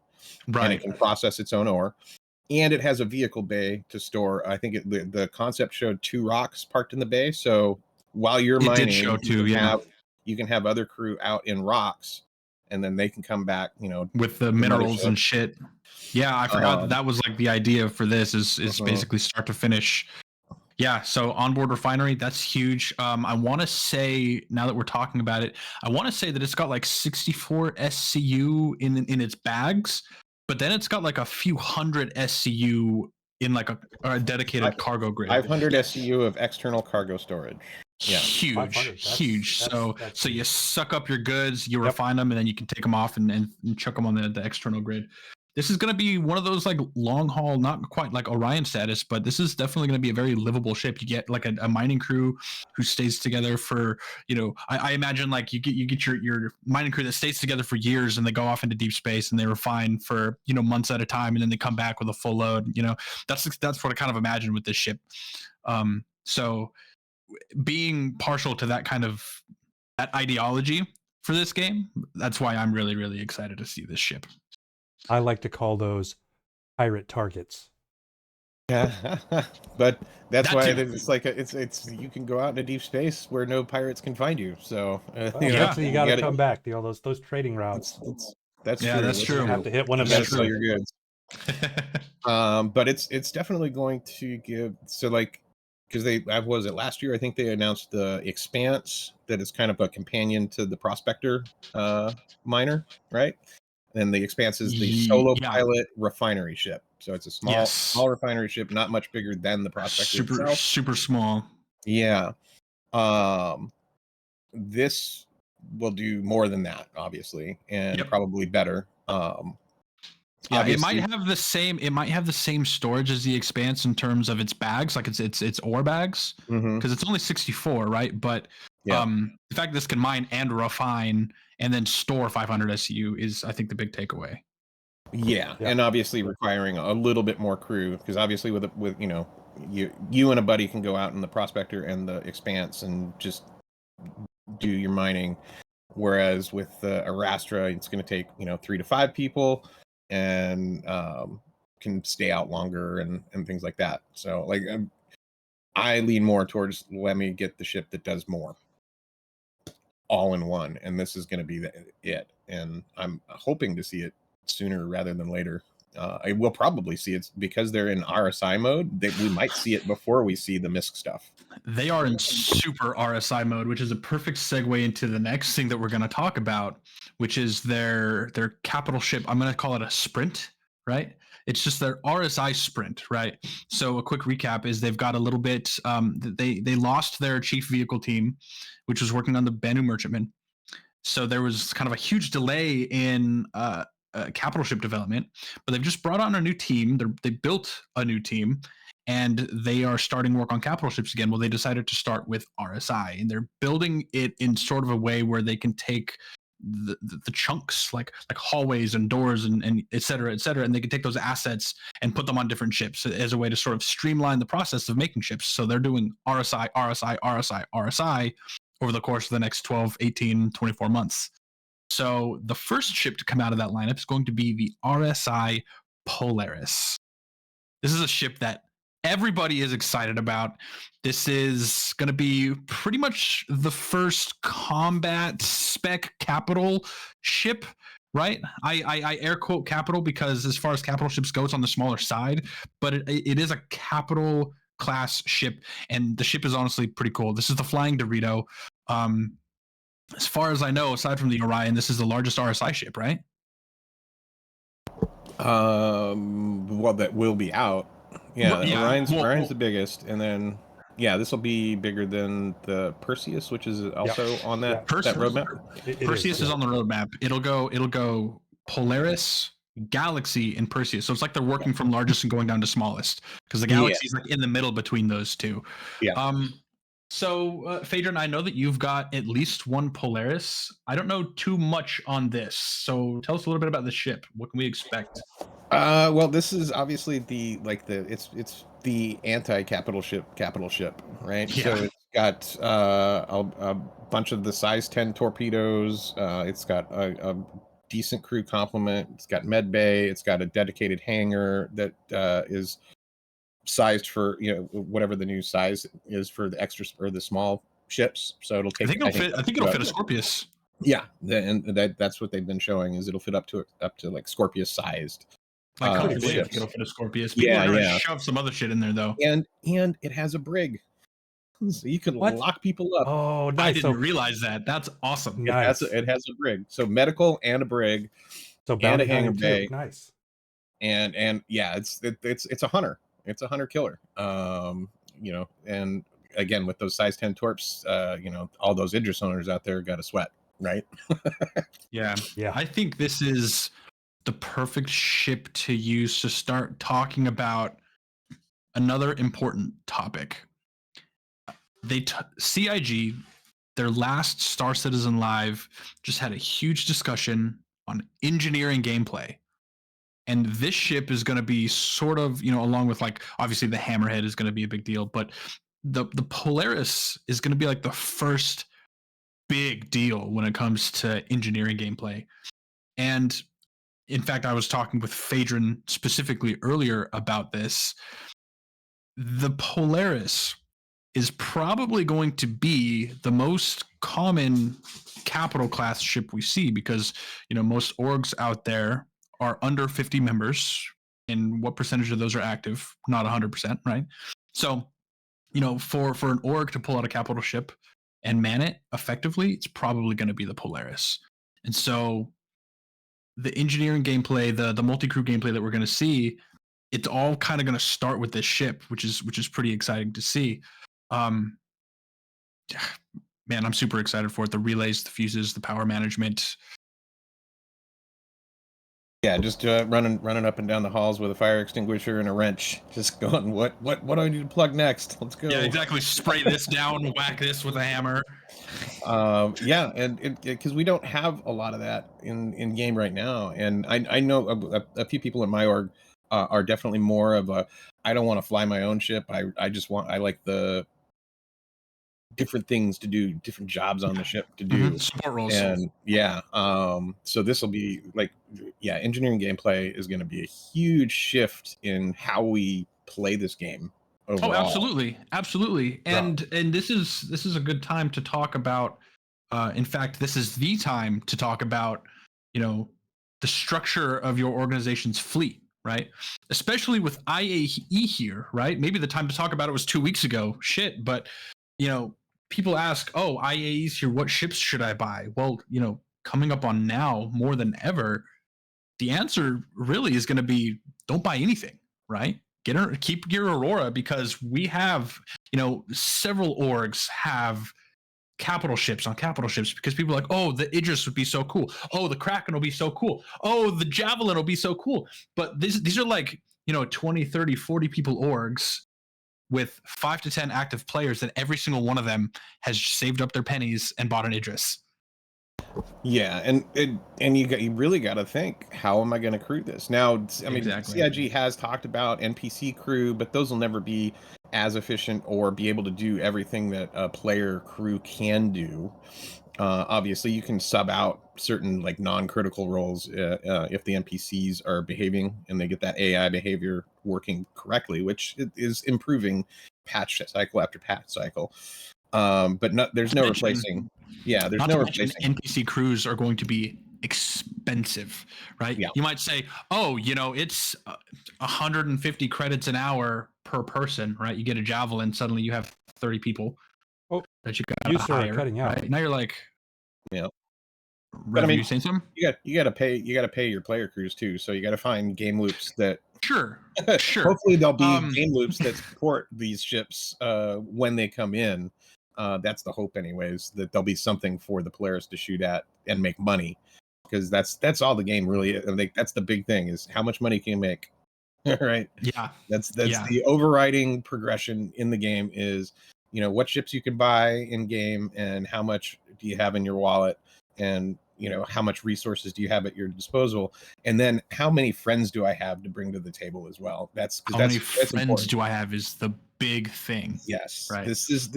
and it Right. can process its own ore. And it has a vehicle bay to store. I think the concept showed 2 rocks parked in the bay. So while you're It mining, did show too, yeah. You can have other crew out in rocks, and then they can come back, With the the minerals mothership. and shit. Yeah, I forgot that was like the idea for this is Mhm. basically start to finish. Yeah, so onboard refinery, that's huge. I want to say, now that we're talking about it, I want to say that it's got like 64 SCU in its bags, but then it's got like a few hundred SCU in like a dedicated cargo grid. 500 SCU of external cargo storage. Yeah. Huge, 500. huge. So that's so you huge. suck up your goods, you Yep. refine them, and then you can take them off and chuck them on the external grid. This is going to be one of those like long haul, not quite like Orion status, but this is definitely going to be a very livable ship. You get like a mining crew who stays together for, I imagine like you get your mining crew that stays together for years and they go off into deep space and they refine for, months at a time, and then they come back with a full load. That's what I kind of imagine with this ship. So being partial to that kind of that ideology for this game, that's why I'm really, really excited to see this ship. I like to call those pirate targets. Yeah. But that's That why too. it's like it's you can go out into deep space where no pirates can find you. So Well, Yeah. eventually you got to come back. Those trading routes. That's Yeah, true. that's true. You have to hit one That's That's all eventually. your goods. But it's definitely going to give, so like, because was it last year? I think they announced the Expanse, that is kind of a companion to the Prospector miner, right? And the Expanse is the solo Yeah. pilot refinery ship. So it's a small Yes. refinery ship, not much bigger than the Prospector Super, itself. super small. Yeah. This will do more than that, obviously, and Yep. probably better. Yeah, it Obviously, might have the same storage as the Expanse in terms of its bags, like its ore bags, because it's only 64, right? But yeah. the fact this can mine and refine and then store 500 SCU is, I think, the big takeaway. Yeah, Yeah. and obviously requiring a little bit more crew, because obviously with you and a buddy can go out in the Prospector and the Expanse and just do your mining, whereas with the Arastra it's going to take 3 to 5 people, and can stay out longer and things like that. So like I lean more towards, let me get the ship that does more all in one, and this is going to be it, and I'm hoping to see it sooner rather than later. I will probably see it, because they're in RSI mode, that we might see it before we see the MISC stuff. They are in super RSI mode, which is a perfect segue into the next thing that we're going to talk about, which is their capital ship. I'm going to call it a sprint, right? It's just their RSI sprint, right? So a quick recap is they've got a little bit. They lost their chief vehicle team, which was working on the Banu Merchantman. So there was kind of a huge delay in capital ship development, but they've just brought on a new team. They built a new team, and they are starting work on capital ships again. Well, they decided to start with RSI, and they're building it in sort of a way where they can take the chunks like hallways and doors and et cetera, and they can take those assets and put them on different ships as a way to sort of streamline the process of making ships. So they're doing RSI over the course of the next 12, 18, 24 months. So the first ship to come out of that lineup is going to be the RSI Polaris. This is a ship that everybody is excited about. This is going to be pretty much the first combat spec capital ship, right? I air quote capital because as far as capital ships go, it's on the smaller side, but it is a capital class ship, and the ship is honestly pretty cool. This is the Flying Dorito. As far as I know, aside from the Orion, this is the largest RSI ship, right? Well, that will be out. Yeah, Well, yeah. Orion's the biggest, and then this will be bigger than the Perseus, which is also on that roadmap. Perseus is on the roadmap. It'll go Polaris, Galaxy, and Perseus. So it's like they're working from largest and going down to smallest, because the Galaxy is like in the middle between those two. Yeah. So, Feydryn, I know that you've got at least one Polaris. I don't know too much on this. So tell us a little bit about the ship. What can we expect? Well, this is obviously it's the anti-capital ship, right? Yeah. So it's got a bunch of the size 10 torpedoes. It's got a decent crew complement. It's got med bay. It's got a dedicated hangar that is sized for whatever the new size is for the extra or the small ships. So it'll take. I think it'll fit a Scorpius. Yeah, and that's what they've been showing is it'll fit up to like Scorpius sized. Like comfortably, I ships. think it'll fit a Scorpius. People are gonna shove some other shit in there though. And it has a brig, so you can What? lock people up. Oh, I nice. didn't realize that. That's awesome. Nice. It has a brig, so medical and a brig, So and bounty a hangar hunter bay. too. Nice. And yeah, it's a hunter. It's a hunter killer. And again with those size 10 torps, all those Idris owners out there got a sweat, right? Yeah. Yeah. I think this is the perfect ship to use to start talking about another important topic. CIG, their last Star Citizen Live, just had a huge discussion on engineering gameplay. And this ship is going to be sort of, along with like, obviously the Hammerhead is going to be a big deal, but the Polaris is going to be like the first big deal when it comes to engineering gameplay. And in fact, I was talking with Feydryn specifically earlier about this. The Polaris is probably going to be the most common capital class ship we see because, most orgs out there are under 50 members. And what percentage of those are active? Not 100%, right? So, for an org to pull out a capital ship and man it effectively, it's probably going to be the Polaris. And so the engineering gameplay, the multi-crew gameplay that we're going to see, it's all kind of going to start with this ship, which is pretty exciting to see. Man, I'm super excited for it. The relays, the fuses, the power management. Yeah, just running up and down the halls with a fire extinguisher and a wrench, just going, what do I need to plug next? Let's go. Yeah, exactly. Spray this down, whack this with a hammer. Yeah, and because we don't have a lot of that in game right now, and I know a few people in my org are definitely more of a, I don't want to fly my own ship. I like the different things to do, different jobs on the ship to do, support roles. and yeah, so this will be like, yeah, engineering gameplay is going to be a huge shift in how we play this game overall. Oh, absolutely. And this is a good time to talk about. In fact, this is the time to talk about, the structure of your organization's fleet, right? Especially with IAE here, right? Maybe the time to talk about it was 2 weeks ago. Shit, but people ask, "Oh, IAE's here. What ships should I buy?" Well, coming up on now more than ever, the answer really is going to be don't buy anything, right? Keep your Aurora, because we have, several orgs have capital ships on capital ships because people are like, oh, the Idris would be so cool. Oh, the Kraken will be so cool. Oh, the Javelin will be so cool. But these are like, 20, 30, 40 people orgs with 5 to 10 active players, that every single one of them has saved up their pennies and bought an Idris. Yeah, and you really got to think, how am I going to crew this? Now, I mean, Exactly. CIG has talked about NPC crew, but those will never be as efficient or be able to do everything that a player crew can do. Obviously, you can sub out certain like non-critical roles if the NPCs are behaving and they get that AI behavior working correctly, which is improving patch cycle after patch cycle. But there's no replacing. Yeah, there's no replacing. NPC crews are going to be expensive, right? Yeah. You might say, oh, it's 150 credits an hour per person, right? You get a Javelin, suddenly you have 30 people that you got to hire. Cutting out. Right? Now you're like, yeah. But I mean, you saying something? You got to pay your player crews too. So you got to find game loops that. Sure. Hopefully there'll be game loops that support these ships when they come in. That's the hope, anyways, that there'll be something for the players to shoot at and make money, because that's all the game really is. I think that's the big thing, is how much money can you make, right? Yeah, that's the overriding progression in the game is, what ships you can buy in game and how much do you have in your wallet, and how much resources do you have at your disposal, and then how many friends do I have to bring to the table as well. How many friends important. do I have is the big thing. Yes, right. this is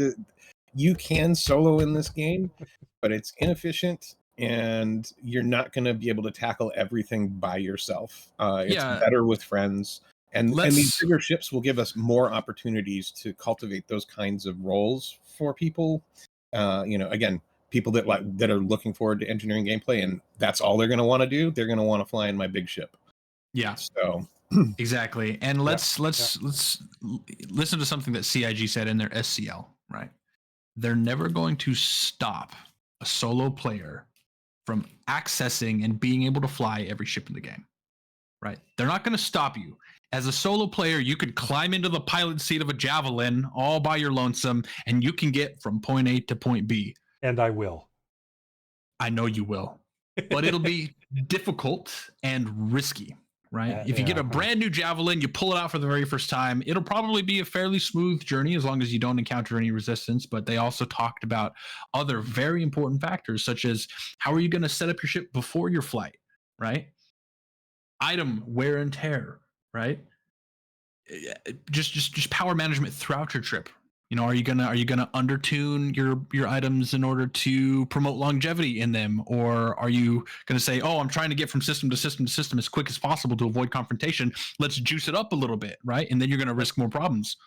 you can solo in this game, but it's inefficient, and you're not going to be able to tackle everything by yourself. It's Yeah. better with friends, and these Let's bigger ships will give us more opportunities to cultivate those kinds of roles for people. Again, people that are looking forward to engineering gameplay, and that's all they're going to want to do. They're going to want to fly in my big ship. yeah, So exactly. And let's listen to something that CIG said in their SCL, right? They're never going to stop a solo player from accessing and being able to fly every ship in the game, right? They're not going to stop you. As a solo player, you could climb into the pilot seat of a Javelin all by your lonesome, and you can get from point A to point B. And I will. I know you will, but it'll be difficult and risky, right? If you get a brand new Javelin, you pull it out for the very first time, it'll probably be a fairly smooth journey as long as you don't encounter any resistance. But they also talked about other very important factors, such as how are you going to set up your ship before your flight, right? Item wear and tear, right? Just power management throughout your trip. Are you gonna undertune your items in order to promote longevity in them, or are you gonna say, oh, I'm trying to get from system to system to system as quick as possible to avoid confrontation? Let's juice it up a little bit, right? And then you're gonna risk more problems.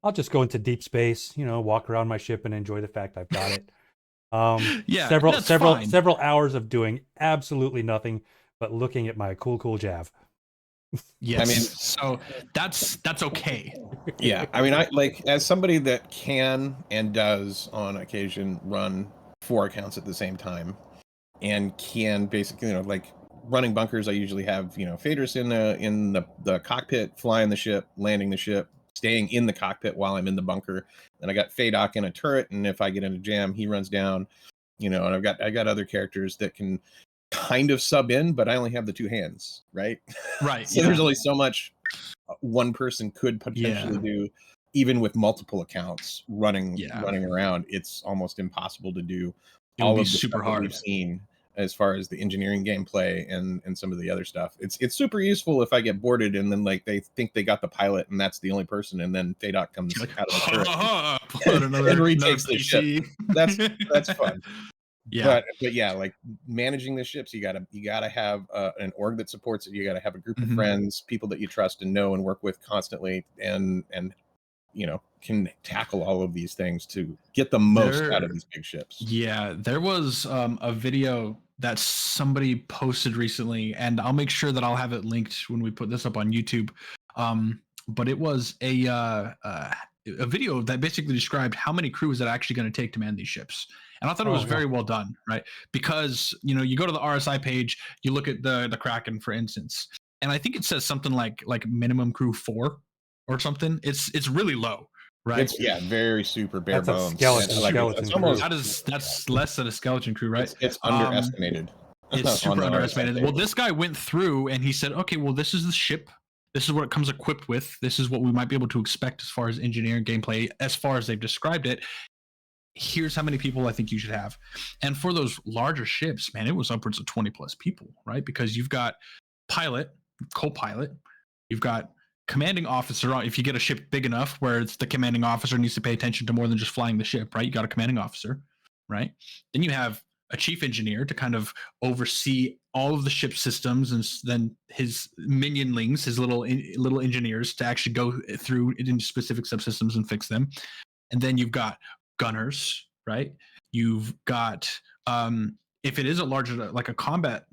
I'll just go into deep space, walk around my ship and enjoy the fact I've got it. Yeah, several hours of doing absolutely nothing but looking at my cool Jav. Yes. I mean, so that's okay. Yeah. I mean, I as somebody that can and does on occasion run 4 accounts at the same time, and can basically, running bunkers. I usually have, Feydryn in the cockpit, flying the ship, landing the ship, staying in the cockpit while I'm in the bunker. Then I got Feydryn in a turret, and if I get in a jam, he runs down. And I got other characters that can kind of sub in, but I only have the 2 hands, right? Right. So there's only so much one person could potentially do, even with multiple accounts running around. It's almost impossible to do. It'll be super hard. We've seen as far as the engineering gameplay and some of the other stuff. It's super useful if I get boarded and then they think they got the pilot and that's the only person, and then Feydryn comes out of the turret and retakes the ship. That's fun. Yeah. But yeah, managing the ships, you gotta have an org that supports it. You gotta have a group of friends, people that you trust and know and work with constantly, and can tackle all of these things to get the most out of these big ships. Yeah, there was a video that somebody posted recently, and I'll make sure that I'll have it linked when we put this up on YouTube. But it was a video that basically described how many crew is it actually going to take to man these ships. And I thought it was very well done, right? Because, you go to the RSI page, you look at the Kraken, for instance, and I think it says something like minimum crew 4 or something. It's really low, right? It's very super bare bones. That's less than a skeleton crew, right? It's underestimated. It's super underestimated. Well, this guy went through and he said, okay, well, this is the ship. This is what it comes equipped with. This is what we might be able to expect as far as engineering gameplay, as far as they've described it. Here's how many people I think you should have. And for those larger ships, man, it was upwards of 20 plus people, right? Because you've got pilot, co-pilot, you've got commanding officer. If you get a ship big enough where it's the commanding officer needs to pay attention to more than just flying the ship, right? You got a commanding officer, right? Then you have a chief engineer to kind of oversee all of the ship systems, and then his minionlings, his little engineers, to actually go through into specific subsystems and fix them. And then you've got gunners, right? You've got if it is a larger, like a combat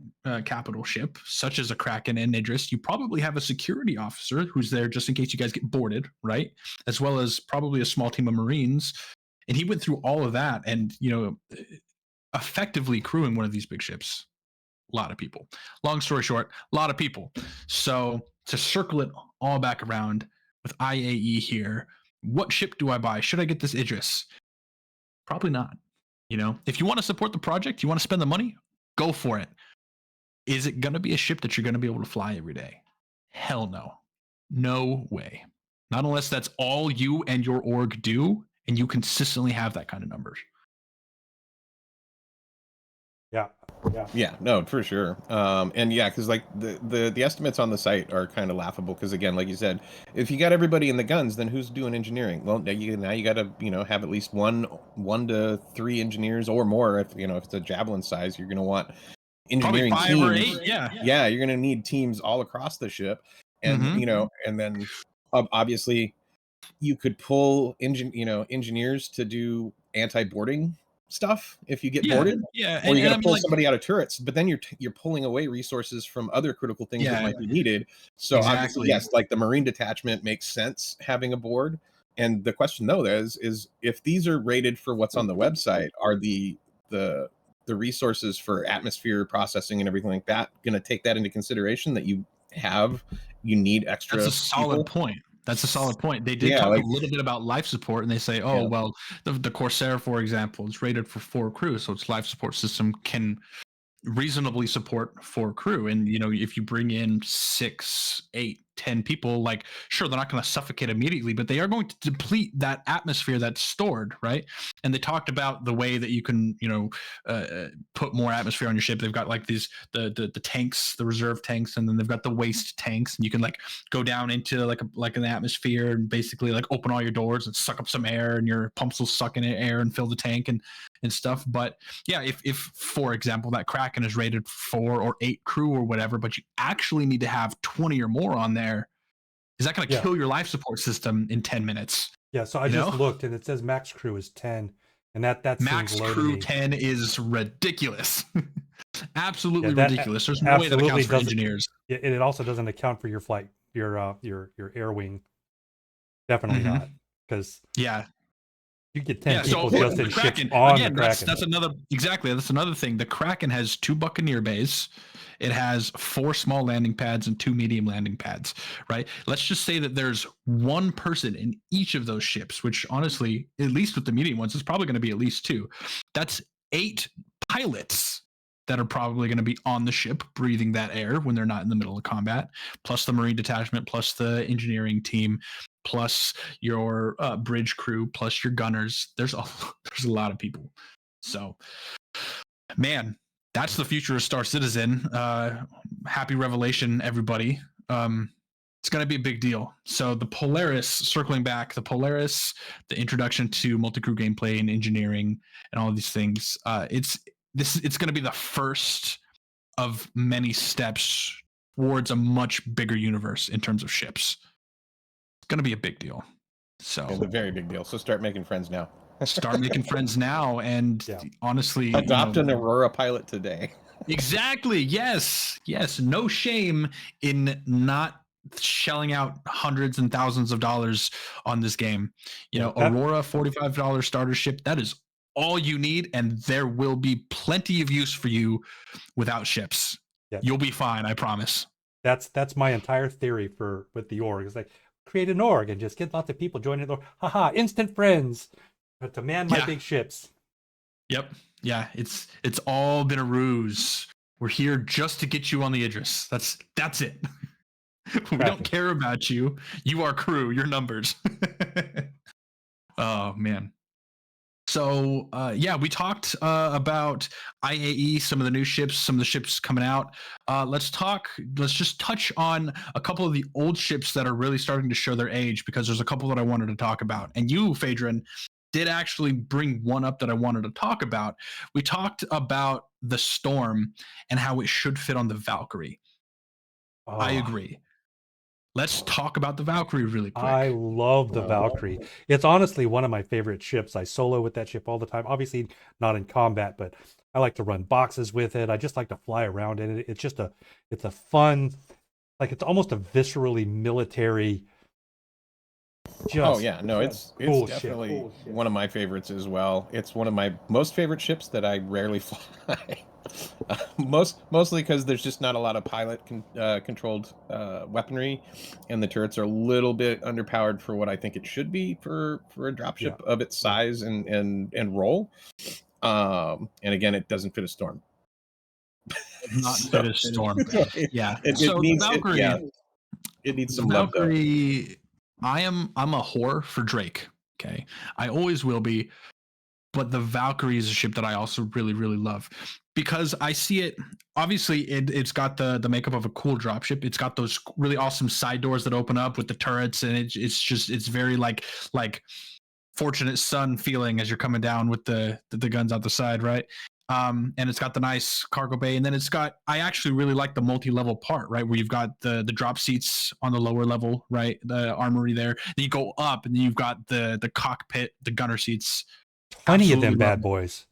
capital ship, such as a Kraken and Idris, you probably have a security officer who's there just in case you guys get boarded, right? As well as probably a small team of Marines. And he went through all of that and, effectively crewing one of these big ships. A lot of people. Long story short, a lot of people. So to circle it all back around with IAE here, what ship do I buy? Should I get this Idris? Probably not. If you want to support the project, you want to spend the money, go for it. Is it going to be a ship that you're going to be able to fly every day? Hell no. No way. Not unless that's all you and your org do, and you consistently have that kind of numbers. Yeah, no, for sure. And yeah, because like the estimates on the site are kind of laughable. Because again, like you said, if you got everybody in the guns, then who's doing engineering? Well, now you got to have at least one to three engineers or more. If if it's a javelin size, you're going to want Probably engineering 5 or teams. 8. Yeah. Yeah, you're going to need teams all across the ship, and and then obviously you could pull engineers to do anti-boarding stuff if you get Yeah. boarded, Yeah. or you And got I to mean, pull like, somebody out of turrets, but then you're pulling away resources from other critical things that yeah, might be needed. So obviously, exactly. yes, like the marine detachment makes sense having a board. And the question though is if these are rated for what's on the website, are the the resources for atmosphere processing and everything like that going to take that into consideration, that you need That's extra a solid people? point. That's a solid point. They did Yeah, talk a like little bit about life support, and they say, oh, yeah. well, the Corsair, for example, is rated for 4 crew, so its life support system can reasonably support 4 crew. And if you bring in 6, 8, 10 people, like, sure, they're not going to suffocate immediately, but they are going to deplete that atmosphere that's stored, right? And they talked about the way that you can put more atmosphere on your ship. They've got like these the tanks, the reserve tanks, and then they've got the waste tanks, and you can like go down into like an atmosphere and basically like open all your doors and suck up some air, and your pumps will suck in air and fill the tank and stuff. But yeah, if for example that Kraken is rated 4 or 8 crew or whatever, but you actually need to have 20 or more on there, is that going to Yeah. kill your life support system in 10 minutes? Yeah. So I just looked, and it says max crew is 10, and that seems Max low to crew me. 10 is ridiculous. Yeah, Absolutely that ridiculous. There's no way that absolutely accounts for doesn't. engineers. And it also doesn't account for your flight, your air wing. Definitely Mm-hmm. not, because Yeah. you get 10 Yeah, so people just the in ships Kraken on the again. That's Kraken. another That's another thing. The Kraken has 2 Buccaneer bays. It has 4 small landing pads and 2 medium landing pads. Right. Let's just say that there's one person in each of those ships, which honestly, at least with the medium ones, is probably going to be at least 2. That's 8 pilots that are probably going to be on the ship breathing that air when they're not in the middle of combat, plus the marine detachment, plus the engineering team, plus your bridge crew, plus your gunners. There's a lot of people. So, man, that's the future of Star Citizen. Happy revelation, everybody. It's going to be a big deal. So the Polaris, circling back, the Polaris, the introduction to multi-crew gameplay and engineering and all these things. It's going to be the first of many steps towards a much bigger universe in terms of ships. It's going to be a big deal. So It's a very big deal. So start making friends now. start making friends now, and honestly, adopt an Aurora pilot today. Exactly. Yes. No shame in not shelling out hundreds and thousands of dollars on this game. Aurora $45 starter ship. That is all you need, and there will be plenty of use for you without ships. Yeah. You'll be fine. I promise. That's my entire theory with the org. It's like, create an org and just get lots of people joining the org. Haha, instant friends to man my big ships. Yep. Yeah, it's all been a ruse. We're here just to get you on the Idris. That's it. We don't care about you. You are crew. You're numbers. Oh man. So we talked about IAE, some of the new ships, some of the ships coming out. Let's just touch on a couple of the old ships that are really starting to show their age, because there's a couple that I wanted to talk about. And you, Feydryn, did actually bring one up that I wanted to talk about. We talked about the Storm and how it should fit on the Valkyrie. Oh. I agree. Let's talk about the Valkyrie really quick. I love the Valkyrie. It's honestly one of my favorite ships. I solo with that ship all the time. Obviously not in combat, but I like to run boxes with it. I just like to fly around in it. It's a fun, like, it's almost a viscerally military. It's cool definitely one of my favorites as well. It's one of my most favorite ships that I rarely fly. Mostly because there's just not a lot of pilot controlled weaponry, and the turrets are a little bit underpowered for what I think it should be for a dropship of its size and role. And again, it doesn't fit a Storm. Not fit a Storm. Yeah. It needs Valkyrie. It needs some Valkyrie. I'm a whore for Drake. Okay, I always will be. but the Valkyrie is a ship that I also really, really love because I see it. Obviously, it's got the makeup of a cool dropship. It's got those really awesome side doors that open up with the turrets, and it's very like Fortunate Son feeling as you're coming down with the guns out the side, right? And it's got the nice cargo bay, and then I actually really like the multi-level part, right, where you've got the drop seats on the lower level, right, the armory there. Then you go up, and then you've got the cockpit, the gunner seats. Plenty of them Absolutely love bad it. boys.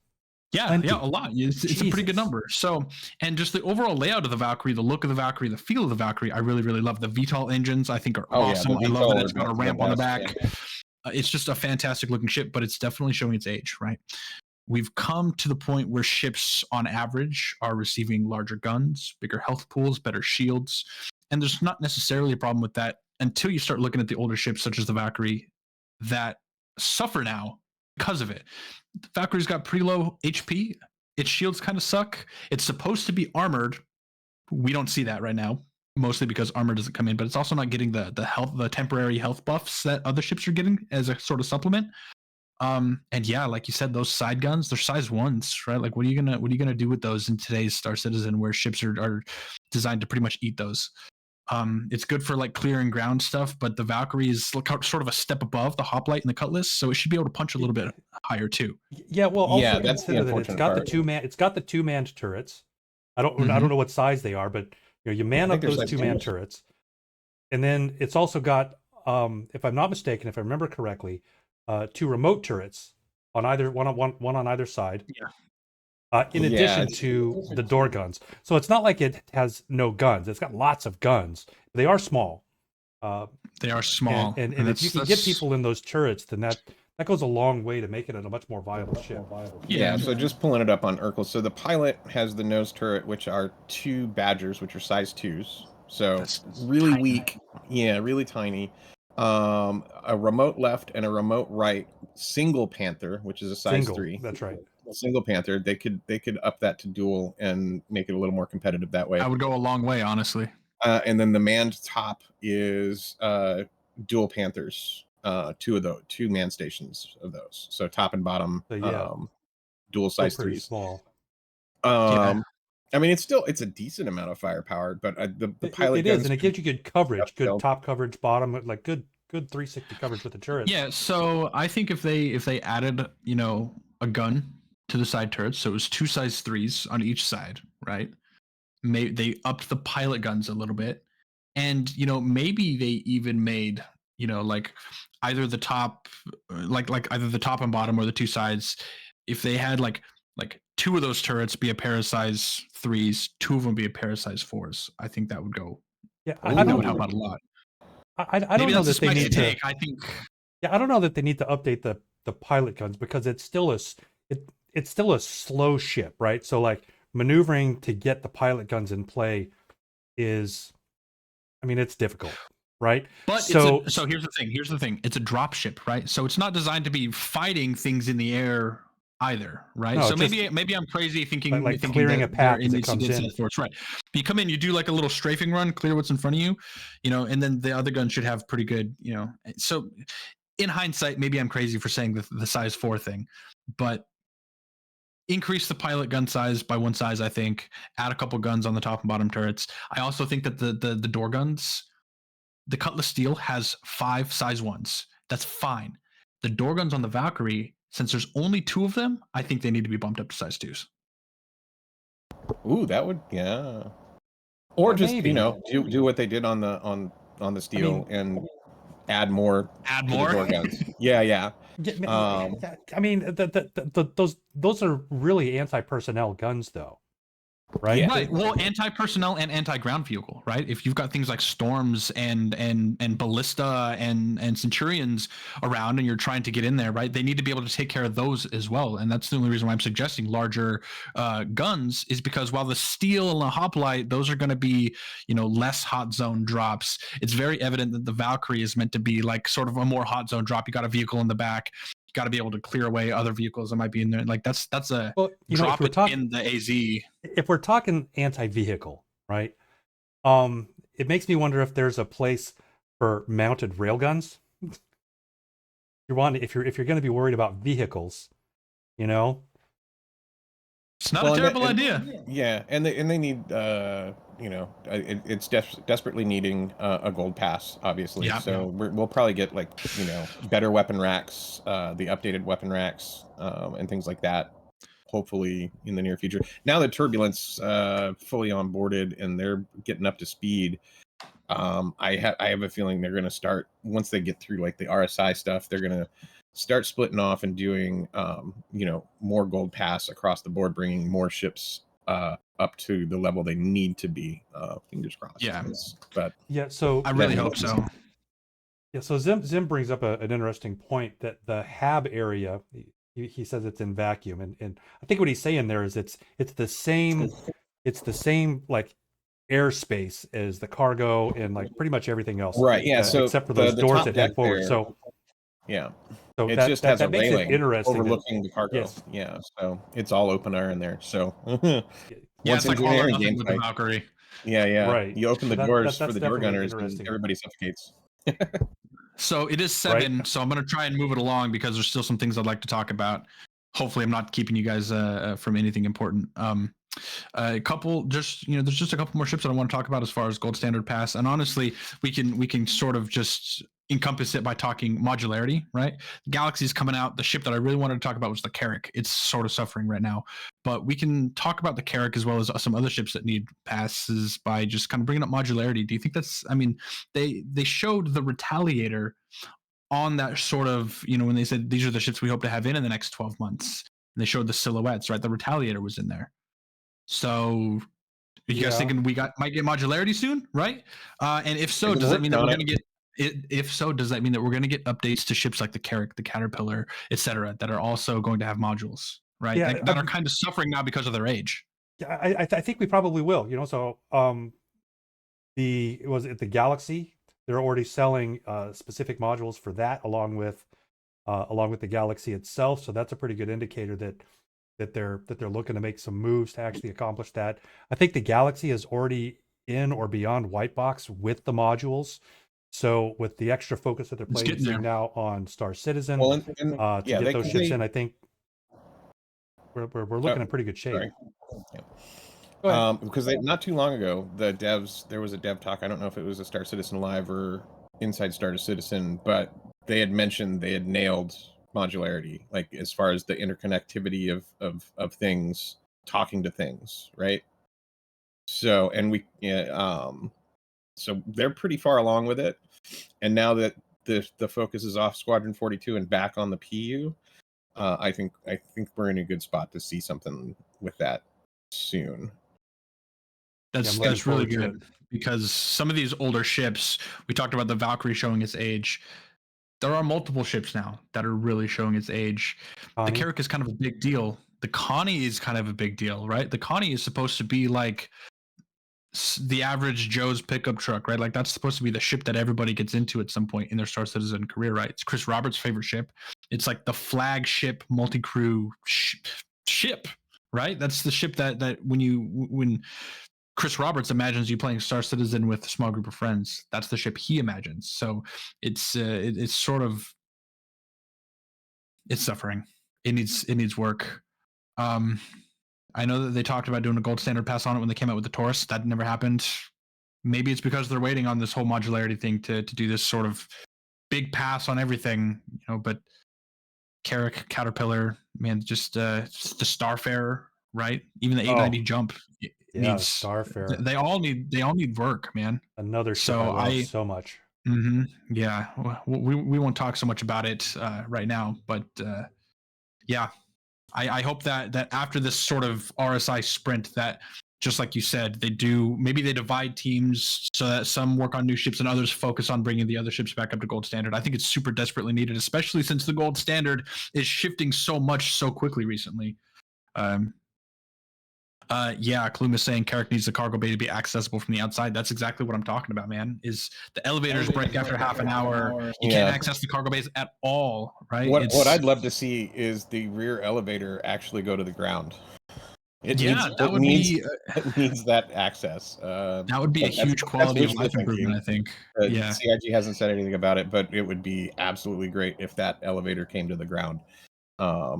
Yeah, Plenty. yeah, a lot. It's a pretty good Jesus. number. So, and just the overall layout of the Valkyrie, the look of the Valkyrie, the feel of the Valkyrie, I really, really love. The VTOL engines, I think, are Oh, yeah, awesome. the I love that VTOL it's got a are the ramp on the best, back. It's just a fantastic looking ship, but it's definitely showing its age, right? We've come to the point where ships, on average, are receiving larger guns, bigger health pools, better shields, and there's not necessarily a problem with that until you start looking at the older ships, such as the Valkyrie, that suffer now because of it. The Valkyrie's got pretty low HP. Its shields kind of suck. It's supposed to be armored. We don't see that right now, mostly because armor doesn't come in, but it's also not getting the temporary health buffs that other ships are getting as a sort of supplement. And yeah, like you said, those side guns, they're size ones, right? Like what are you gonna do with those in today's Star Citizen where ships are designed to pretty much eat those? It's good for like clearing ground stuff, but the Valkyrie is sort of a step above the hoplite and the cutlass, so it should be able to punch a little bit higher too. Yeah, well, also Yeah, that's the consider that it's unfortunate got part. it's got the two-manned turrets. I don't Mhm. know what size they are, but you I man think up there's those like two-man two. turrets. And then it's also got, if I'm not mistaken, if I remember correctly, two remote turrets on either one on either side. Yeah. In Yeah, addition to the door guns, so it's not like it has no guns. It's got lots of guns. They are small, They are and small, and if you can get people in those turrets, then that goes a long way to make it a much more viable ship. Yeah, so just pulling it up on Urkel. So the pilot has the nose turret, which are two Badgers, which are size 2s. So That's really tiny. weak. Yeah, really tiny. A remote left and a remote right single Panther, which is a size Single, 3. that's right. A single Panther. They could up that to dual and make it a little more competitive that way. I would go a long way, honestly. And then the manned top is dual Panthers. Two man stations of those. So top and bottom. So yeah, Dual still size pretty 3s. small. Yeah. I mean, it's a decent amount of firepower, but the pilot It is, guns and it gives you good coverage, good they'll- top coverage, bottom, like good 360 coverage with the turrets. Yeah, so I think if they added, a gun to the side turrets, so it was two size 3s on each side, right? Maybe they upped the pilot guns a little bit. And maybe they even made, like either the top like either the top and bottom or the two sides, if they had like two of those turrets be a pair of size 3s, two of them be a pair of size 4s. I think that would go Yeah, I I think that don't would help out a lot. I Maybe don't know that's a that they spicy need to. take. I think Yeah, I don't know that they need to update the pilot guns because it's still it's still a slow ship, right? So like maneuvering to get the pilot guns in play is, I mean, it's difficult, right? But So so here's the thing. Here's the thing. It's a drop ship, right? So it's not designed to be fighting things in the air either, right? No, So just maybe I'm crazy thinking like thinking clearing that a path it as it needs to comes get in. set force, right? You come in, you do like a little strafing run, clear what's in front of you, and then the other gun should have pretty good, So in hindsight, maybe I'm crazy for saying the size 4 thing, but increase the pilot gun size by one size, I think. Add a couple guns on the top and bottom turrets. I also think that the door guns, the Cutlass Steel has 5 size 1s. That's fine. The door guns on the Valkyrie, since there's only 2 of them, I think they need to be bumped up to size 2s. Ooh, that would, yeah. Or just maybe. do what they did on the steel and add more Add to more? the door guns. Yeah. Yeah, I mean, those are really anti-personnel guns, though, right? Yeah. Right. Well, anti-personnel and anti-ground vehicle, right? If you've got things like Storms and Ballista and Centurions around and you're trying to get in there, right? They need to be able to take care of those as well. And that's the only reason why I'm suggesting larger guns is because while the steel and the hoplite, those are going to be, less hot zone drops. It's very evident that the Valkyrie is meant to be like sort of a more hot zone drop. You got a vehicle in the back. You got to be able to clear away other vehicles that might be in there. Like that's a Well, drop it in the AZ. if we're talking anti-vehicle, right? It makes me wonder if there's a place for mounted railguns. If you're going to be worried about vehicles, You know, It's not Well, a and terrible idea. yeah, and they need it's desperately needing a gold pass, obviously. Yeah. So we'll probably get like better weapon racks, the updated weapon racks, and things like that. Hopefully in the near future. Now that Turbulence fully onboarded and they're getting up to speed, I have a feeling they're going to start, once they get through like the RSI stuff, they're going to start splitting off and doing more gold pass across the board, bringing more ships up to the level they need to be. Fingers crossed. Yeah. But yeah. So I really hope so. Yeah, so Zim brings up an interesting point that the HAB area, he says it's in vacuum, and I think what he's saying there is it's the same like airspace as the cargo and like pretty much everything else, right, yeah. So except for those the doors top that deck head forward. there, So yeah, so it that just has a makes it railing interesting overlooking the cargo. yes. Yeah, so it's all open air in there. So Yeah, once it's like all or engineering nothing with the gameplay, Valkyrie. yeah, Right. you open So the doors for that's the door definitely gunners, and interesting. everybody suffocates. So it is 7, Right. so I'm going to try and move it along because there's still some things I'd like to talk about. Hopefully I'm not keeping you guys from anything important. A couple, just there's just a couple more ships that I want to talk about as far as gold standard pass, and honestly we can sort of just encompass it by talking modularity, right? Galaxy's coming out. The ship that I really wanted to talk about was the Carrack. It's sort of suffering right now, but we can talk about the Carrack as well as some other ships that need passes by just kind of bringing up modularity. Do you think that's, I mean, they showed the Retaliator on that sort of, when they said these are the ships we hope to have in the next 12 months, and they showed the silhouettes, right? The Retaliator was in there. So you guys thinking we might get modularity soon, right? And if so, does that mean that we're going to get it? If so, does that mean that we're going to get updates to ships like the Carrack, the Caterpillar, etc., that are also going to have modules, right? Yeah, that are kind of suffering now because of their age. Yeah, I think we probably will. So the Galaxy, they're already selling specific modules for that along with the Galaxy itself. So that's a pretty good indicator that they're looking to make some moves to actually accomplish that. I think the Galaxy is already in or beyond white box with the modules. So with the extra focus that they're placing now on Star Citizen, to get those ships in, I think we're looking in pretty good shape. Because not too long ago, there was a dev talk. I don't know if it was a Star Citizen Live or Inside Star Citizen, but they had mentioned they had nailed modularity, like as far as the interconnectivity of things, talking to things, right? So, and so they're pretty far along with it. And now that the focus is off Squadron 42 and back on the PU, I think we're in a good spot to see something with that soon. That's really good, because some of these older ships, we talked about the Valkyrie showing its age. There are multiple ships now that are really showing its age. The Carrack is kind of a big deal. The Connie is kind of a big deal, right? The Connie is supposed to be like the average Joe's pickup truck, right? Like that's supposed to be the ship that everybody gets into at some point in their Star Citizen career, right? It's Chris Roberts' favorite ship. It's like the flagship multi-crew ship, right? That's the ship that when Chris Roberts imagines you playing Star Citizen with a small group of friends, that's the ship he imagines. So it's sort of, it's suffering. It needs work. I know that they talked about doing a gold standard pass on it when they came out with the Taurus. That never happened. Maybe it's because they're waiting on this whole modularity thing to do this sort of big pass on everything, but Carrack, Caterpillar, man, just the Starfarer, right? Even the 890 jump needs Starfarer. They all need work, man. Another ship I love so much. Yeah, we won't talk so much about it right now, but yeah, I hope that after this sort of RSI sprint, that just like you said, maybe they divide teams so that some work on new ships and others focus on bringing the other ships back up to gold standard. I think it's super desperately needed, especially since the gold standard is shifting so much so quickly recently. Kloom is saying Carrack needs the cargo bay to be accessible from the outside. That's exactly what I'm talking about, man. Is the elevators break after half an hour? You can't access the cargo bays at all, right? What I'd love to see is the rear elevator actually go to the ground. It needs that access. That would be a huge quality of life improvement, I think. CIG hasn't said anything about it, but it would be absolutely great if that elevator came to the ground.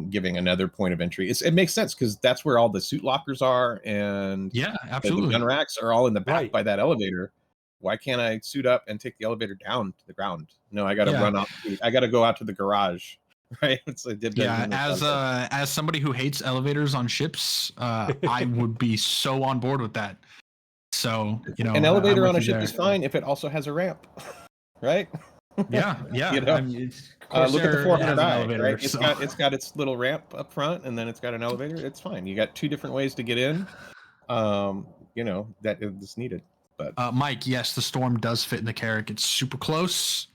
giving another point of entry. It makes sense because that's where all the suit lockers are, and Yeah, the absolutely. gun racks are all in the back Right. by that elevator. Why can't I suit up and take the elevator down to the ground? No, I got to Yeah. run off. I got to go out to the garage, right? I did that. Yeah, in the as somebody who hates elevators on ships, I would be so on board with that. So, an I'm elevator with on a you ship there. is fine if it also has a ramp, right? Yeah. You know? I mean, Look at the Corsair has an 400i, elevator, right? It's so. got its little ramp up front, and then it's got an elevator. It's fine. You got two different ways to get in. That is needed. But Mike, yes, the Storm does fit in the Carrack. It's super close,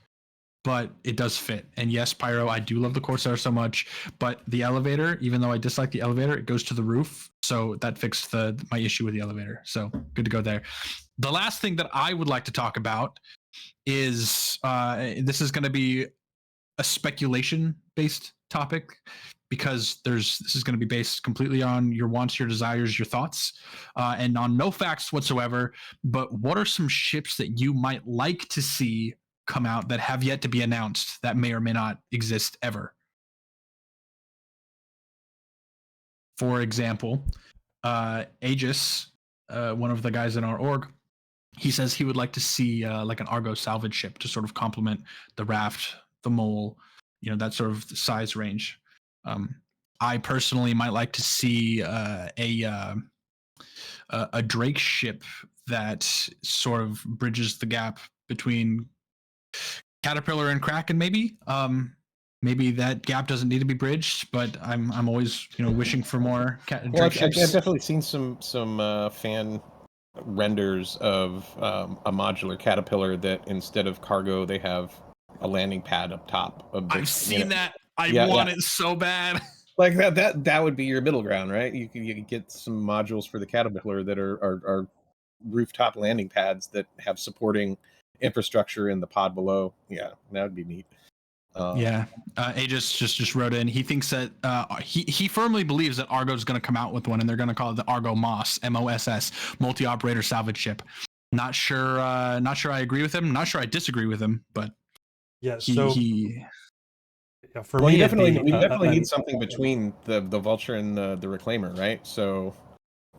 but it does fit. And yes, Pyro, I do love the Corsair so much, but the elevator, even though I dislike the elevator, it goes to the roof. So that fixed my issue with the elevator. So good to go there. The last thing that I would like to talk about is this is going to be a speculation based topic because this is going to be based completely on your wants, your desires, your thoughts, and on no facts whatsoever. But what are some ships that you might like to see come out that have yet to be announced that may or may not exist ever? For example, Aegis, one of the guys in our org, he says he would like to see like an Argo salvage ship to sort of complement the Raft, the Mole, that sort of size range. I personally might like to see a Drake ship that sort of bridges the gap between Caterpillar and Kraken. Maybe that gap doesn't need to be bridged, but I'm always wishing for more Drake I've ships. definitely seen some fan renders of a modular Caterpillar that instead of cargo they have a landing pad up top of the, I've seen that. I Yeah, want it so bad. like that would be your middle ground, right? You can get some modules for the Caterpillar that are rooftop landing pads that have supporting infrastructure in the pod below. Yeah, that would be neat. Yeah, Aegis just wrote in. He thinks that he firmly believes that Argo is going to come out with one, and they're going to call it the Argo Moss, MOSS, multi-operator salvage ship. Not sure I agree with him. Not sure I disagree with him, but Yeah. he For Well, me, we it'd be definitely need something between the Vulture and the Reclaimer, right? So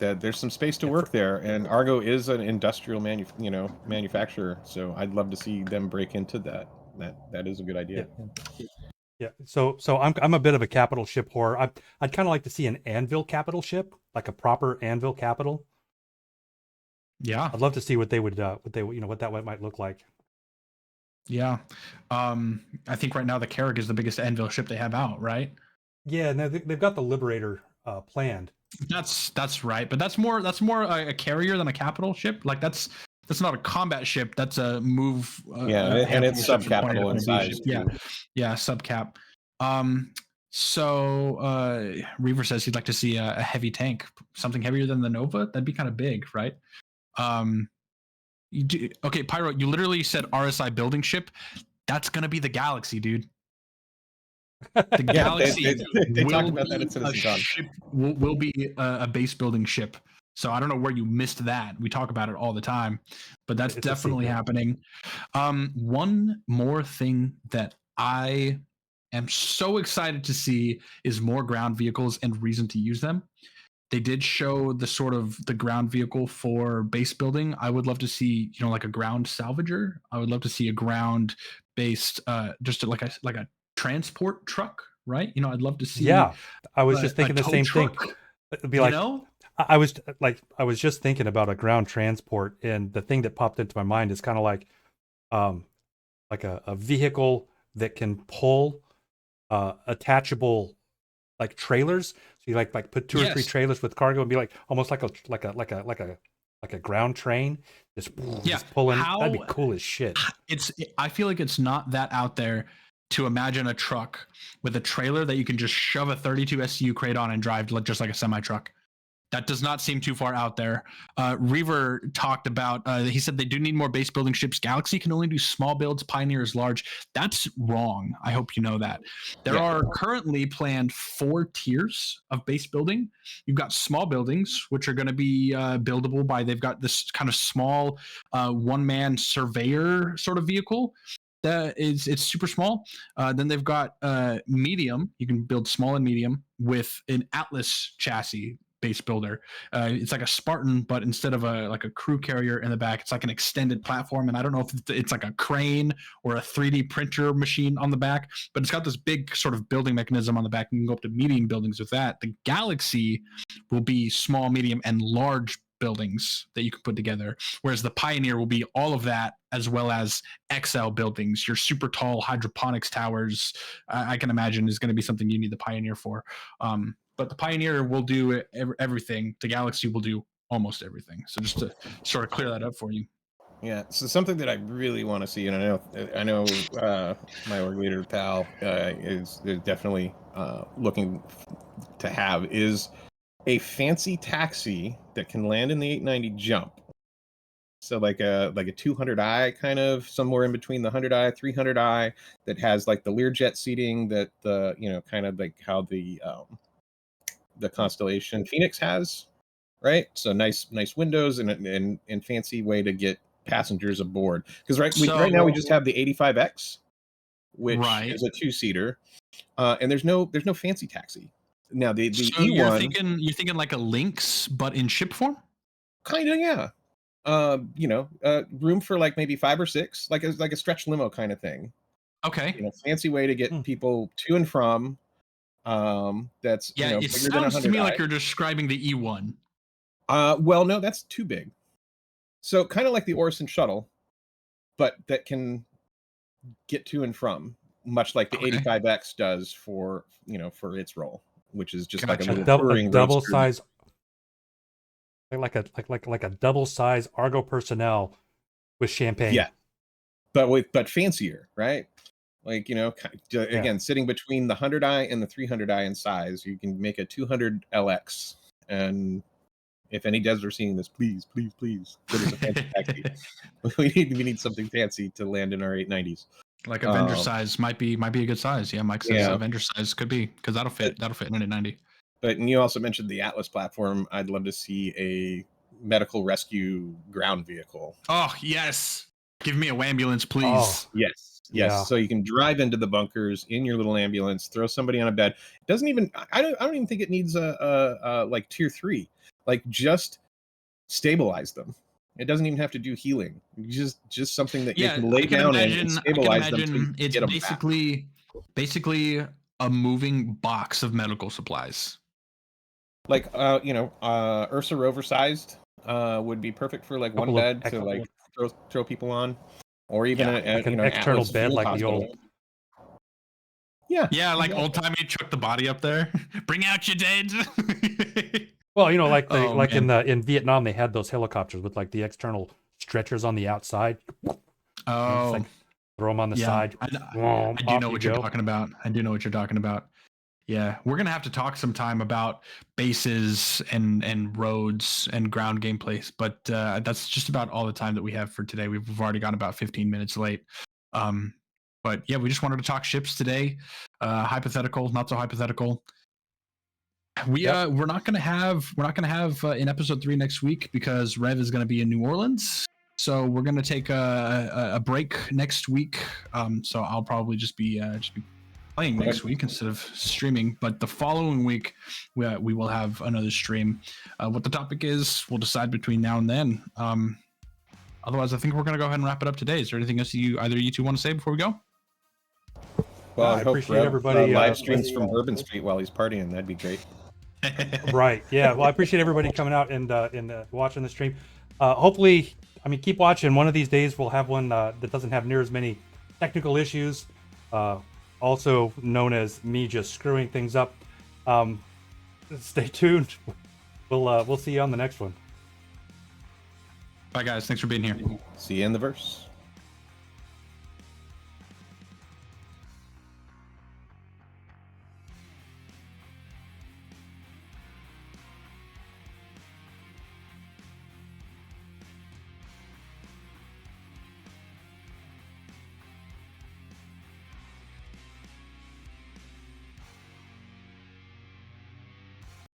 that there's some space to work there, and Argo is an industrial manufacturer. So I'd love to see them break into that. That is a good idea. Yeah. So I'm a bit of a capital ship whore. I'd kind of like to see an anvil capital ship, like a proper anvil capital. Yeah, I'd love to see what that might look like. Yeah, I think right now the Carrack is the biggest anvil ship they have out, right? Yeah. No, they've got the Liberator planned. That's right, but that's more a carrier than a capital ship. Like that's not a combat ship. That's a move. And it's sub-capital in size. Yeah, sub-cap. So Reaver says he'd like to see a heavy tank, something heavier than the Nova. That'd be kind of big, right? Okay, Pyro, you literally said RSI building ship. That's gonna be the Galaxy, dude. The Galaxy they talked about that at Citizen Con. Will be a base building ship. So I don't know where you missed that. We talk about it all the time, but that's definitely happening. One more thing that I am so excited to see is more ground vehicles and reason to use them. They did show the sort of the ground vehicle for base building. I would love to see, like a ground salvager. I would love to see a ground based, just like a transport truck, right? I'd love to see. Yeah, I was just thinking the same thing. It'd be like, I was just thinking about a ground transport, and the thing that popped into my mind is kind of like a vehicle that can pull attachable like trailers. So you like put two or three trailers with cargo and be like almost like a ground train, just pulling. That'd be cool as shit. I feel like it's not that out there to imagine a truck with a trailer that you can just shove a 32 SCU crate on and drive just like a semi truck. That does not seem too far out there. Reaver talked about, he said they do need more base building ships. Galaxy can only do small builds, Pioneer is large. That's wrong. I hope you know that. There are currently planned 4 tiers of base building. You've got small buildings, which are going to be buildable by, they've got this kind of small one-man surveyor sort of vehicle it's super small. Then they've got medium. You can build small and medium with an Atlas chassis base builder. It's like a Spartan, but instead of a crew carrier in the back, it's like an extended platform. And I don't know if it's like a crane or a 3D printer machine on the back, but it's got this big sort of building mechanism on the back. You can go up to medium buildings with that. The Galaxy will be small, medium, and large buildings that you can put together, whereas the Pioneer will be all of that as well as XL buildings, your super tall hydroponics towers. I can imagine is going to be something you need the Pioneer for. But the Pioneer will do everything. The Galaxy will do almost everything. So just to sort of clear that up for you. Yeah, so something that I really want to see, and I know my org leader pal is definitely looking to have, is a fancy taxi that can land in the 890 jump. So like a 200i kind of somewhere in between the 100i, 300i, that has like the Learjet seating that the kind of like how the Constellation Phoenix has, right? So nice windows and fancy way to get passengers aboard. Because right now we just have the 85X, which is a 2-seater, and there's no fancy taxi. Now the E1, you're thinking like a Lynx, but in ship form. Kind of, yeah. Room for like maybe 5 or 6, like a stretch limo kind of thing. Okay. Fancy way to get people to and from. That's it sounds to me like you're describing the E1. Well, no, that's too big. So kind of like the Orison shuttle, but that can get to and from, much like the 85X does for its role, which is just like a little double size, like a double size Argo personnel with champagne. Yeah, but fancier, right? Like again, sitting between the 100i and the 300i in size, you can make a 200 LX. And if any devs are seeing this, please give us a fancy taxi. we need something fancy to land in our 890s. Like Avenger size might be a good size. Yeah, Mike says Avenger size could be, because that'll fit in an 890. But you also mentioned the Atlas platform. I'd love to see a medical rescue ground vehicle. Oh yes, give me a ambulance, please. Oh, yes. Yeah. So you can drive into the bunkers in your little ambulance, throw somebody on a bed. It doesn't even. I don't even think it needs a like tier 3. Like just stabilize them. It doesn't even have to do healing. Just something that you can lay down in and stabilize them. It's basically a moving box of medical supplies. Like Ursa Rover sized would be perfect for like one bed to like throw people on, or even an external Atlas bed like hospital. the old. Yeah, like old timey, chuck the body up there. Bring out your dead. Well, in Vietnam, they had those helicopters with like the external stretchers on the outside. Oh, like, throw them on the side. I do know what you're talking about. Yeah, we're gonna have to talk sometime about bases and roads and ground gameplays, but that's just about all the time that we have for today. We've already gone about 15 minutes late. But yeah, we just wanted to talk ships today. Hypothetical, not so hypothetical. We're not gonna have in episode 3 next week because Rev is gonna be in New Orleans. So we're gonna take a break next week. So I'll probably just be playing next week instead of streaming. But the following week we will have another stream. What the topic is, we'll decide between now and then. Otherwise, I think we're gonna go ahead and wrap it up today. Is there anything else either you two want to say before we go? Well, I appreciate everybody live streams from Bourbon Street while he's partying. That'd be great. Right. Yeah. Well, I appreciate everybody coming out and watching the stream. Hopefully, keep watching. One of these days, we'll have one that doesn't have near as many technical issues. Also known as me just screwing things up. Stay tuned. We'll see you on the next one. Bye, guys. Thanks for being here. See you in the verse.